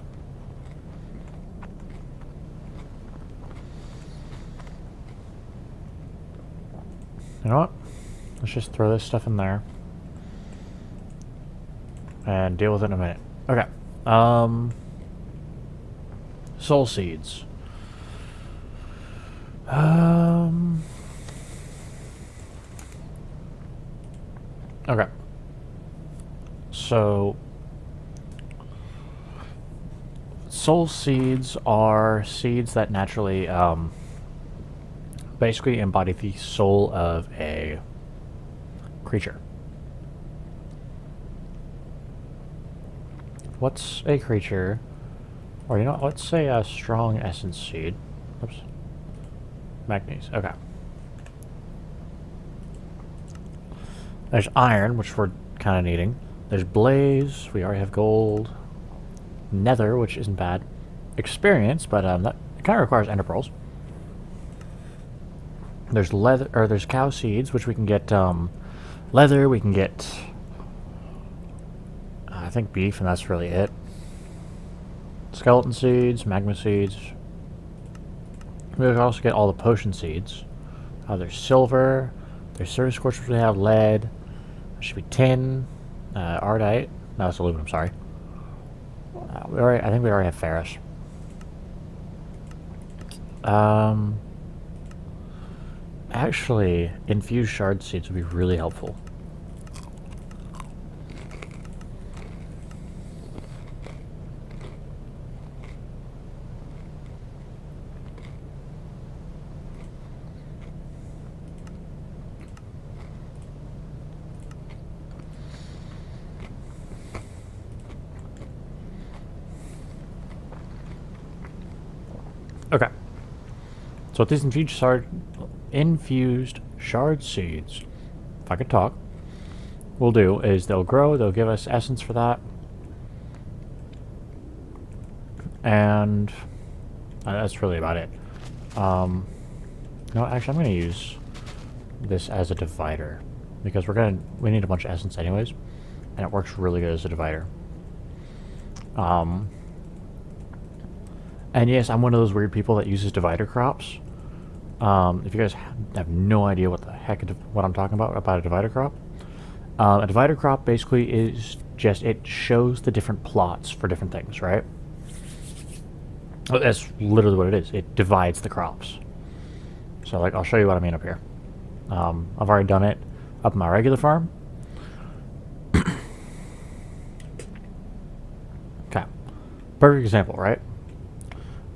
Speaker 1: You know what? Let's just throw this stuff in there. And deal with it in a minute. Okay. Soul seeds. Okay. So, soul seeds are seeds that naturally, basically embody the soul of a creature. What's a creature? Or, you know what, let's say a strong essence seed. Oops. Manganese, okay. There's iron, which we're kind of needing. There's blaze, we already have gold. Nether, which isn't bad. Experience, but that kind of requires ender pearls. There's leather, or there's cow seeds, which we can get leather, we can get I think beef, and that's really it. Skeleton seeds, magma seeds. We can also get all the potion seeds. There's silver, there's surface quartz, which we have lead. There should be tin. Ardite. No, it's aluminum, sorry. I think we already have ferrous. Actually, infused shard seeds would be really helpful. Okay. So with these infused shard seeds, if I could talk, we'll do is they'll grow, they'll give us essence for that. And that's really about it. No, actually I'm gonna use this as a divider because we need a bunch of essence anyways, and it works really good as a divider. And yes, I'm one of those weird people that uses divider crops. If you guys have no idea what the heck what I'm talking about a divider crop, a divider crop basically is just, it shows the different plots for different things, right? That's literally what it is. It divides the crops. So, like, I'll show you what I mean up here. I've already done it up in my regular farm. Okay. Perfect example, right?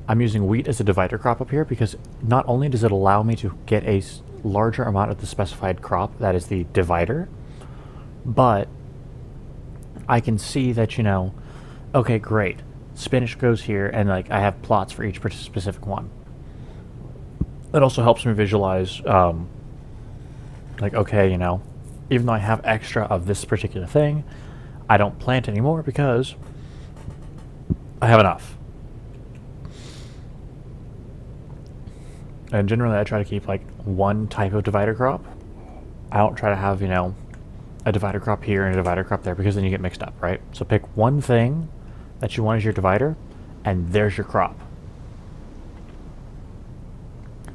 Speaker 1: I'm using wheat as a divider crop up here because not only does it allow me to get a larger amount of the specified crop, that is the divider, but I can see that, you know, okay, great, spinach goes here, and like I have plots for each specific one. It also helps me visualize, like, okay, you know, even though I have extra of this particular thing, I don't plant anymore because I have enough. And generally I try to keep like one type of divider crop I don't try to have, you know, a divider crop here and a divider crop there, because then you get mixed up, right? So pick one thing that you want as your divider, and there's your crop.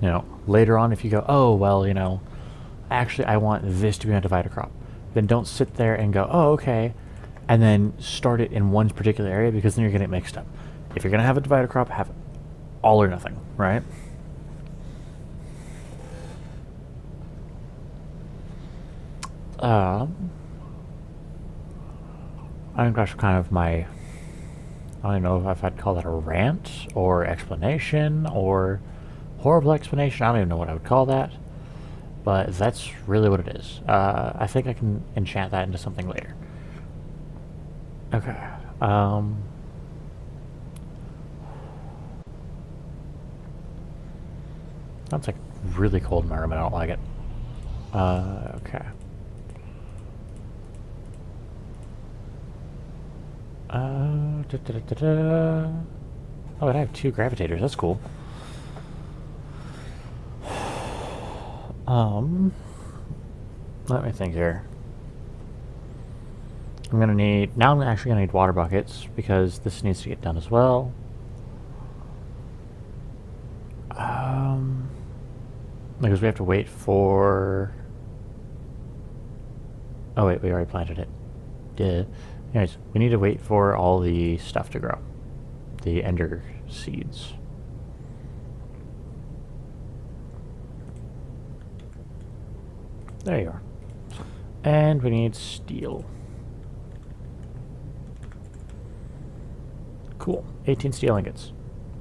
Speaker 1: You know, later on, if you go, oh, well, you know, actually I want this to be my divider crop, then don't sit there and go, oh, okay, and then start it in one particular area, because then you're going to get mixed up. If you're going to have a divider crop, have all or nothing, right? I think that's kind of my, I don't know if I'd call that a rant or explanation or horrible explanation. I don't even know what I would call that, but that's really what it is. I think I can enchant that into something later. Okay. That's like really cold in my room. I don't like it. Okay. Oh, and I have 2 gravitators. That's cool. Let me think here. I'm gonna need, now I'm actually gonna need water buckets, because this needs to get done as well. Because we have to wait for, oh wait, we already planted it. Duh. Anyways, we need to wait for all the stuff to grow. The ender seeds. There you are. And we need steel. Cool. 18 steel ingots.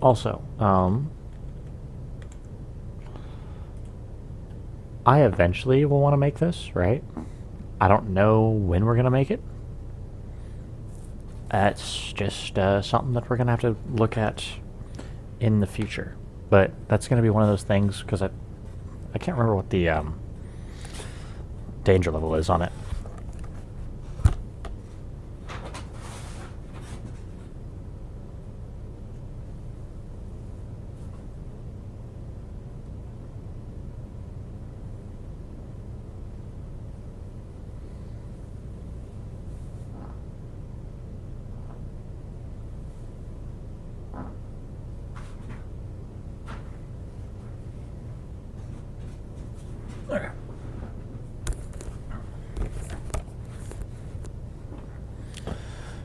Speaker 1: Also, I eventually will want to make this, right? I don't know when we're going to make it. That's just something that we're going to have to look at in the future. But that's going to be one of those things, because I can't remember what the danger level is on it. Okay.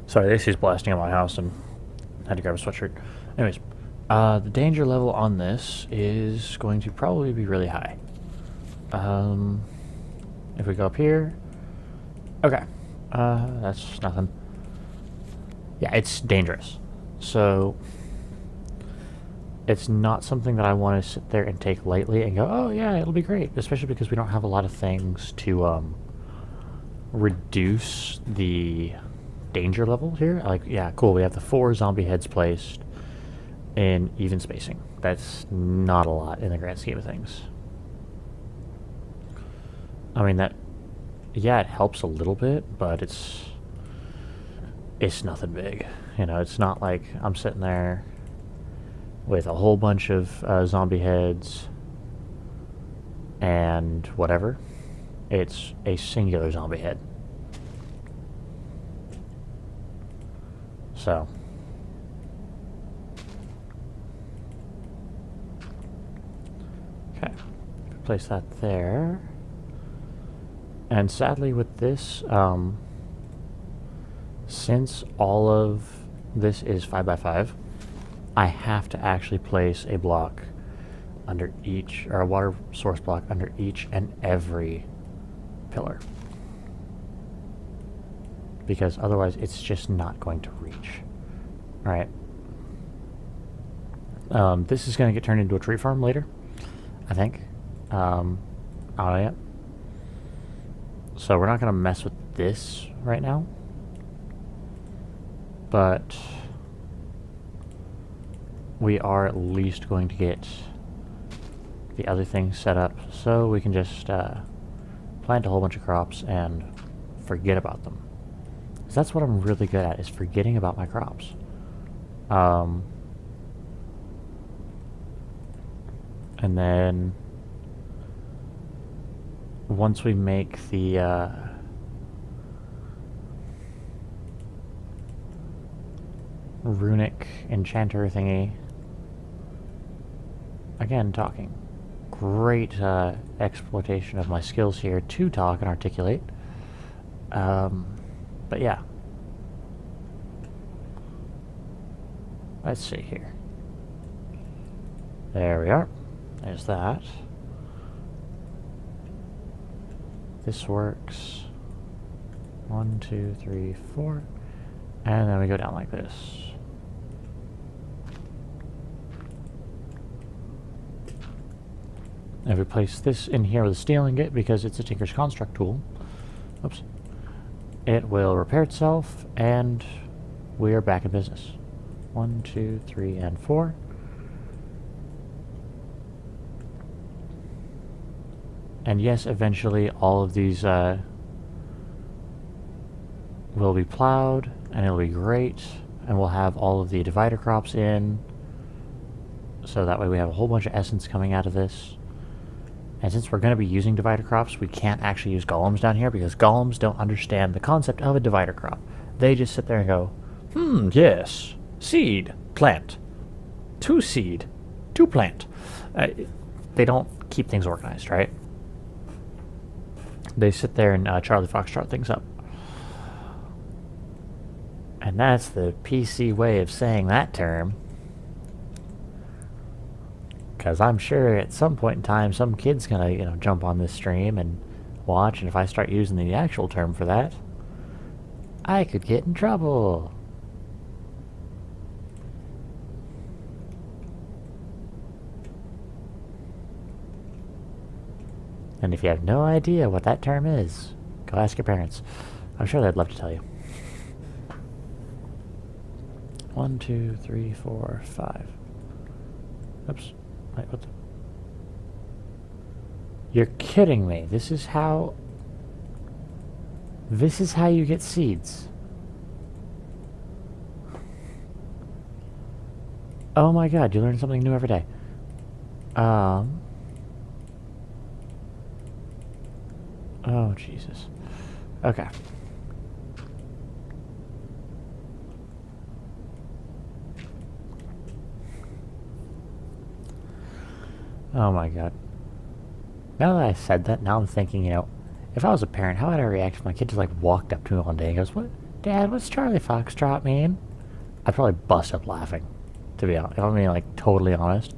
Speaker 1: Sorry, the AC's blasting in my house and I had to grab a sweatshirt. Anyways, the danger level on this is going to probably be really high. If we go up here, okay, that's nothing. Yeah, it's dangerous. So it's not something that I want to sit there and take lightly and go, oh yeah, it'll be great, especially because we don't have a lot of things to reduce the danger level here. Like, yeah, cool, we have the 4 zombie heads placed in even spacing. That's not a lot in the grand scheme of things. I mean, that, yeah, it helps a little bit, but it's nothing big. You know, it's not like I'm sitting there with a whole bunch of zombie heads and whatever. It's a singular zombie head. So okay, place that there. And sadly with this, since all of this is 5x5, I have to actually place a block under each, or a water source block under each and every pillar, because otherwise it's just not going to reach. All right. This is going to get turned into a tree farm later, I think. I don't know yet. So we're not going to mess with this right now, but we are at least going to get the other things set up so we can just plant a whole bunch of crops and forget about them. Because that's what I'm really good at, is forgetting about my crops. And then once we make the runic enchanter thingy, again, talking. Great exploitation of my skills here to talk and articulate. But yeah. Let's see here. There we are. There's that. This works. 1, 2, 3, 4. And then we go down like this. And we place this in here with a steel ingot because it's a Tinker's Construct tool. Oops. It will repair itself, and we are back in business. 1, 2, 3, and 4. And yes, eventually all of these will be plowed, and it'll be great, and we'll have all of the divider crops in, so that way we have a whole bunch of essence coming out of this. And since we're going to be using divider crops, we can't actually use golems down here because golems don't understand the concept of a divider crop. They just sit there and go, yes, seed, plant, 2 seed, 2 plant. They don't keep things organized, right? They sit there and Charlie Fox chart things up. And that's the PC way of saying that term. Because I'm sure at some point in time, some kid's gonna, jump on this stream and watch, and if I start using the actual term for that, I could get in trouble. And if you have no idea what that term is, go ask your parents. I'm sure they'd love to tell you. 1, 2, 3, 4, 5. Oops. Wait, what the? You're kidding me. This is how you get seeds. Oh my god, you learn something new every day. Oh, Jesus. Okay. Oh my god. Now that I said that, now I'm thinking, if I was a parent, how would I react if my kid just walked up to me one day and goes, "What, Dad, what's Charlie Foxtrot mean?" I'd probably bust up laughing, to be honest. If I'm being totally honest,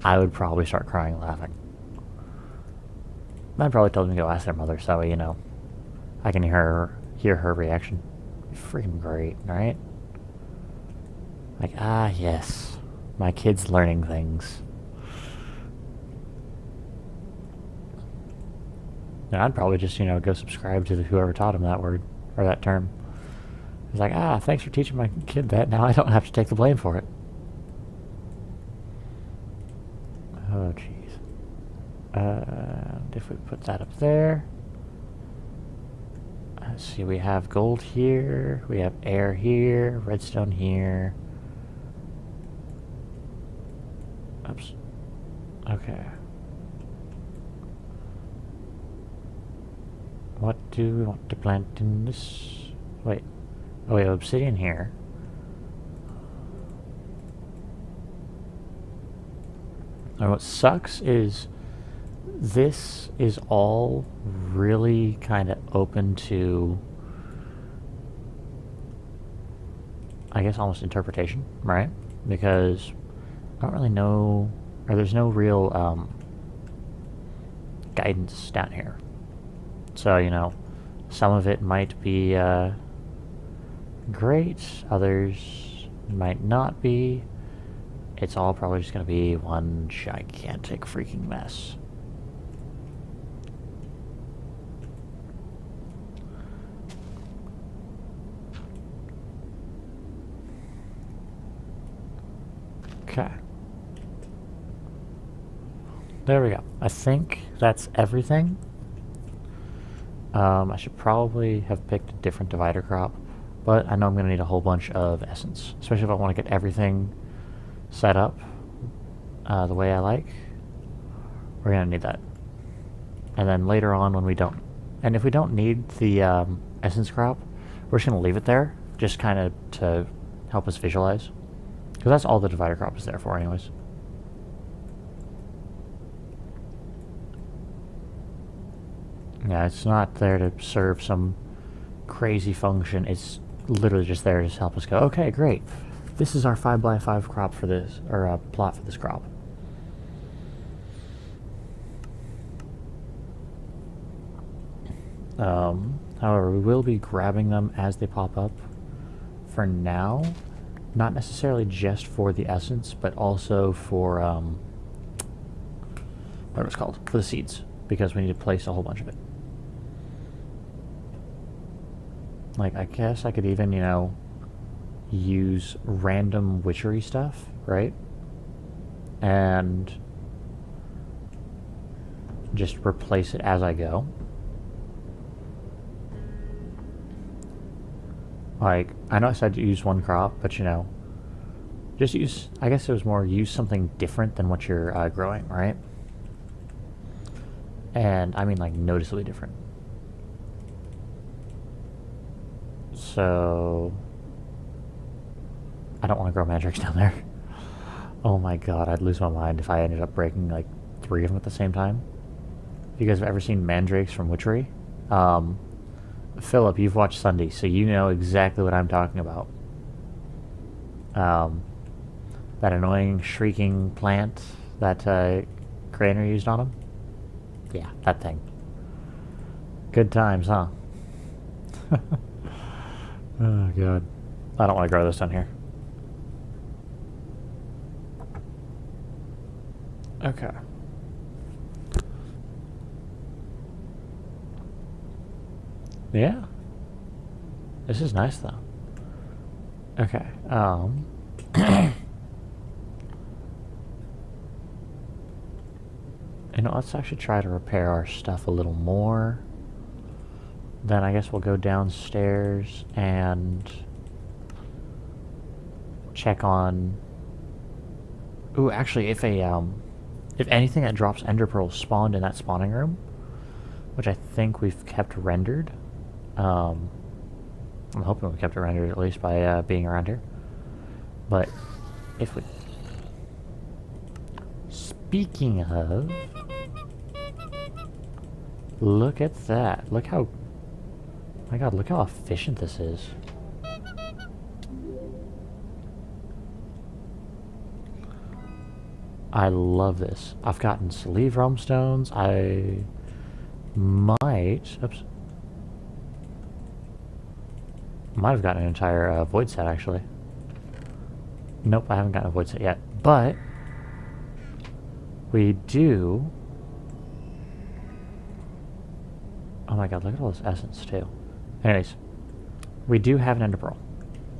Speaker 1: I would probably start crying and laughing. I'd probably tell them to go ask their mother, so, I can hear her reaction. Freaking great, right? Yes, my kid's learning things. And I'd probably just, go subscribe to whoever taught him that word, or that term. It's thanks for teaching my kid that, now I don't have to take the blame for it. Oh, jeez. If we put that up there... Let's see, we have gold here, we have air here, redstone here. Oops. Okay. What do we want to plant in this? Wait. Oh, we have obsidian here. And what sucks is this is all really kind of open to, I guess, almost interpretation, right? Because I don't really know, or there's no real guidance down here. So, some of it might be great, others might not be. It's all probably just going to be one gigantic freaking mess. Okay. There we go. I think that's everything. I should probably have picked a different divider crop, but I know I'm going to need a whole bunch of essence, especially if I want to get everything set up the way I like. We're going to need that. And then later on when we don't, and if we don't need the essence crop, we're just going to leave it there, just kind of to help us visualize. Because that's all the divider crop is there for anyways. Yeah, it's not there to serve some crazy function. It's literally just there to help us go, okay, great. This is our 5x5 crop for this, or plot for this crop. However, we will be grabbing them as they pop up for now. Not necessarily just for the essence, but also for, whatever it's called, for the seeds. Because we need to place a whole bunch of it. Like, I guess I could even, you know, use random witchery stuff, right? And just replace it as I go. Like, I know I said to use one crop, but you know, just use, I guess it was more use something different than what you're growing, right? And I mean like noticeably different. So, I don't want to grow mandrakes down there. Oh my god, I'd lose my mind if I ended up breaking like 3 of them at the same time. If you guys have ever seen mandrakes from Witchery, Philip, you've watched Sunday, so you know exactly what I'm talking about. That annoying shrieking plant that Craner used on him? Yeah, that thing. Good times, huh? Oh god. I don't want to grow this down here. Okay. Yeah. This is nice though. Okay. You know, let's actually try to repair our stuff a little more. Then I guess we'll go downstairs and check on. Ooh, actually, if anything that drops ender pearls spawned in that spawning room, which I think we've kept rendered. I'm hoping we kept it rendered at least by being around here. But if we... Speaking of... Look at that. Look how... My god, look how efficient this is. I love this. I've gotten sleeve realm stones. I might... Oops. Might have gotten an entire void set, actually. Nope, I haven't gotten a void set yet. But... we do... Oh my god, look at all this essence, too. Anyways. We do have an ender pearl.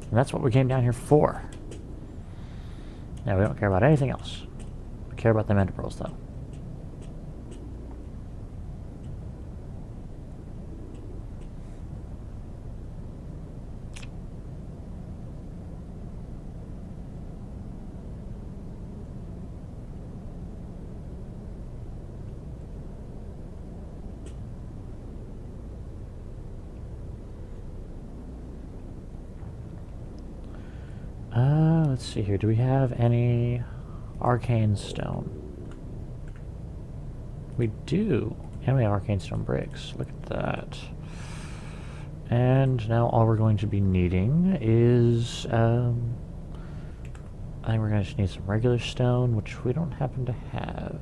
Speaker 1: And that's what we came down here for. Now, we don't care about anything else. We care about them ender pearls, though. Let's see here. Do we have any arcane stone? We do. And we have arcane stone bricks. Look at that. And now all we're going to be needing is, I think we're going to just need some regular stone, which we don't happen to have.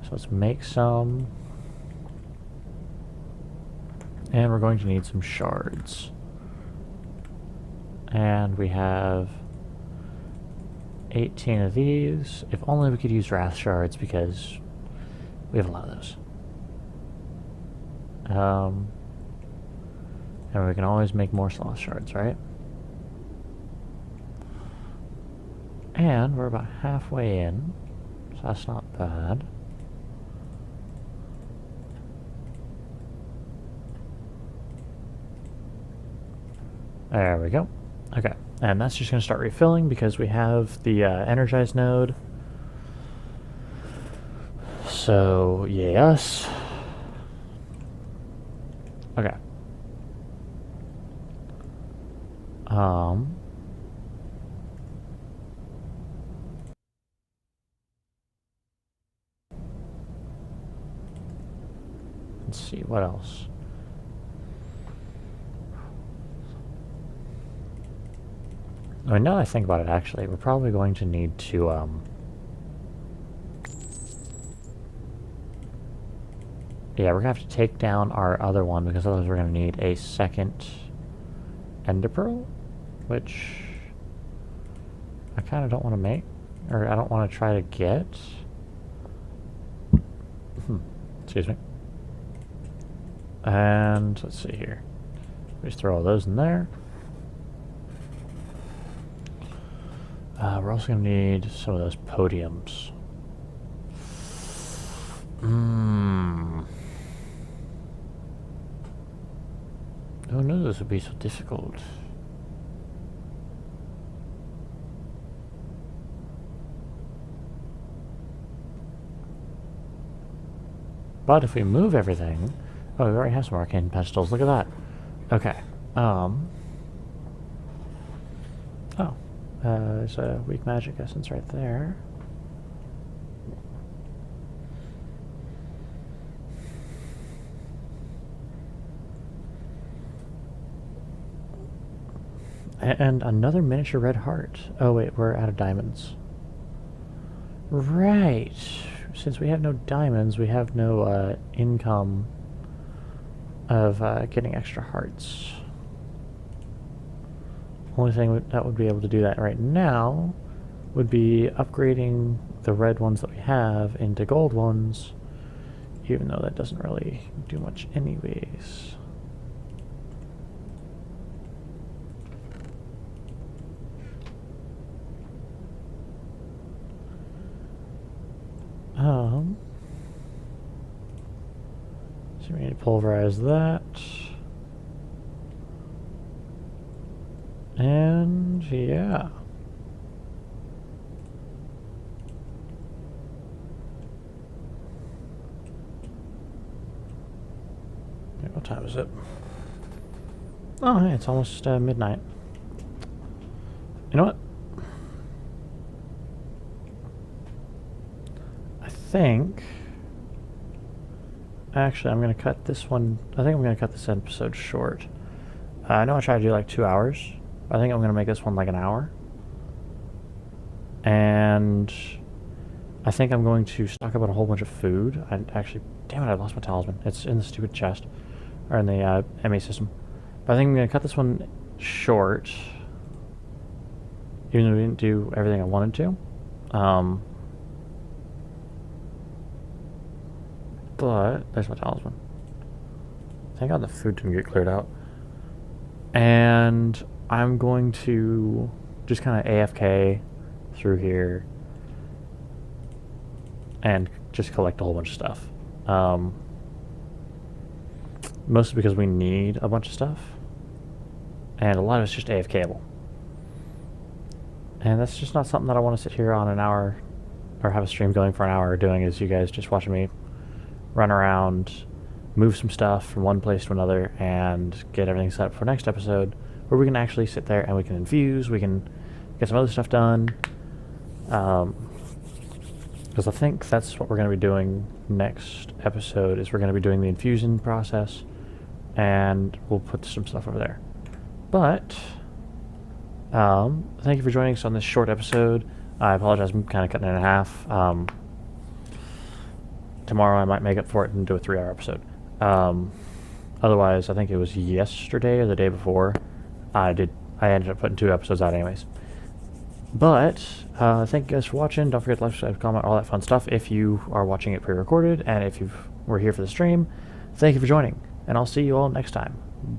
Speaker 1: So let's make some. And we're going to need some shards. And we have 18 of these. If only we could use wrath shards, because we have a lot of those. And we can always make more sloth shards, right? And we're about halfway in, so that's not bad. There we go. Okay, and that's just going to start refilling because we have the energized node. So, yes. Okay. Let's see, what else? I mean, now that I think about it, actually, we're probably going to need to, yeah, we're gonna have to take down our other one, because otherwise we're gonna need a second Ender Pearl, which I kind of don't want to make, or I don't want to try to get. Excuse me. And let's see here. Just throw all those in there. We're also going to need some of those podiums. Who knew this would be so difficult? But if we move everything... Oh, we already have some arcane pedestals. Look at that. Okay. Oh. There's a weak magic essence right there. And another miniature red heart. Oh wait, we're out of diamonds. Right. Since we have no diamonds, we have no income of getting extra hearts. Only thing that would be able to do that right now would be upgrading the red ones that we have into gold ones, even though that doesn't really do much anyways. So we need to pulverize that. And yeah. What time is it? Oh, hey, it's almost midnight. You know what? I think... Actually, I'm going to cut this one... I think I'm going to cut this episode short. I know I tried to do like 2 hours. I think I'm going to make this one like an hour. And I think I'm going to stock up on a whole bunch of food. I actually... Damn it, I lost my talisman. It's in the stupid chest. Or in the MA system. But I think I'm going to cut this one short. Even though we didn't do everything I wanted to. But there's my talisman. Thank God the food didn't get cleared out. And I'm going to just kind of AFK through here and just collect a whole bunch of stuff. Mostly because we need a bunch of stuff. And a lot of it's just AFKable. And that's just not something that I want to sit here on an hour or have a stream going for an hour doing, is you guys just watching me run around, move some stuff from one place to another, and get everything set up for next episode, where we can actually sit there and we can infuse, we can get some other stuff done. Because I think that's what we're going to be doing next episode, is we're going to be doing the infusion process, and we'll put some stuff over there. But thank you for joining us on this short episode. I apologize, I'm kind of cutting it in half. Tomorrow I might make up for it and do a 3-hour episode. Otherwise, I think it was yesterday or the day before, I ended up putting 2 episodes out anyways. But thank you guys for watching. Don't forget to like, subscribe, comment, all that fun stuff if you are watching it pre-recorded, and if you were here for the stream, thank you for joining, and I'll see you all next time. Bye.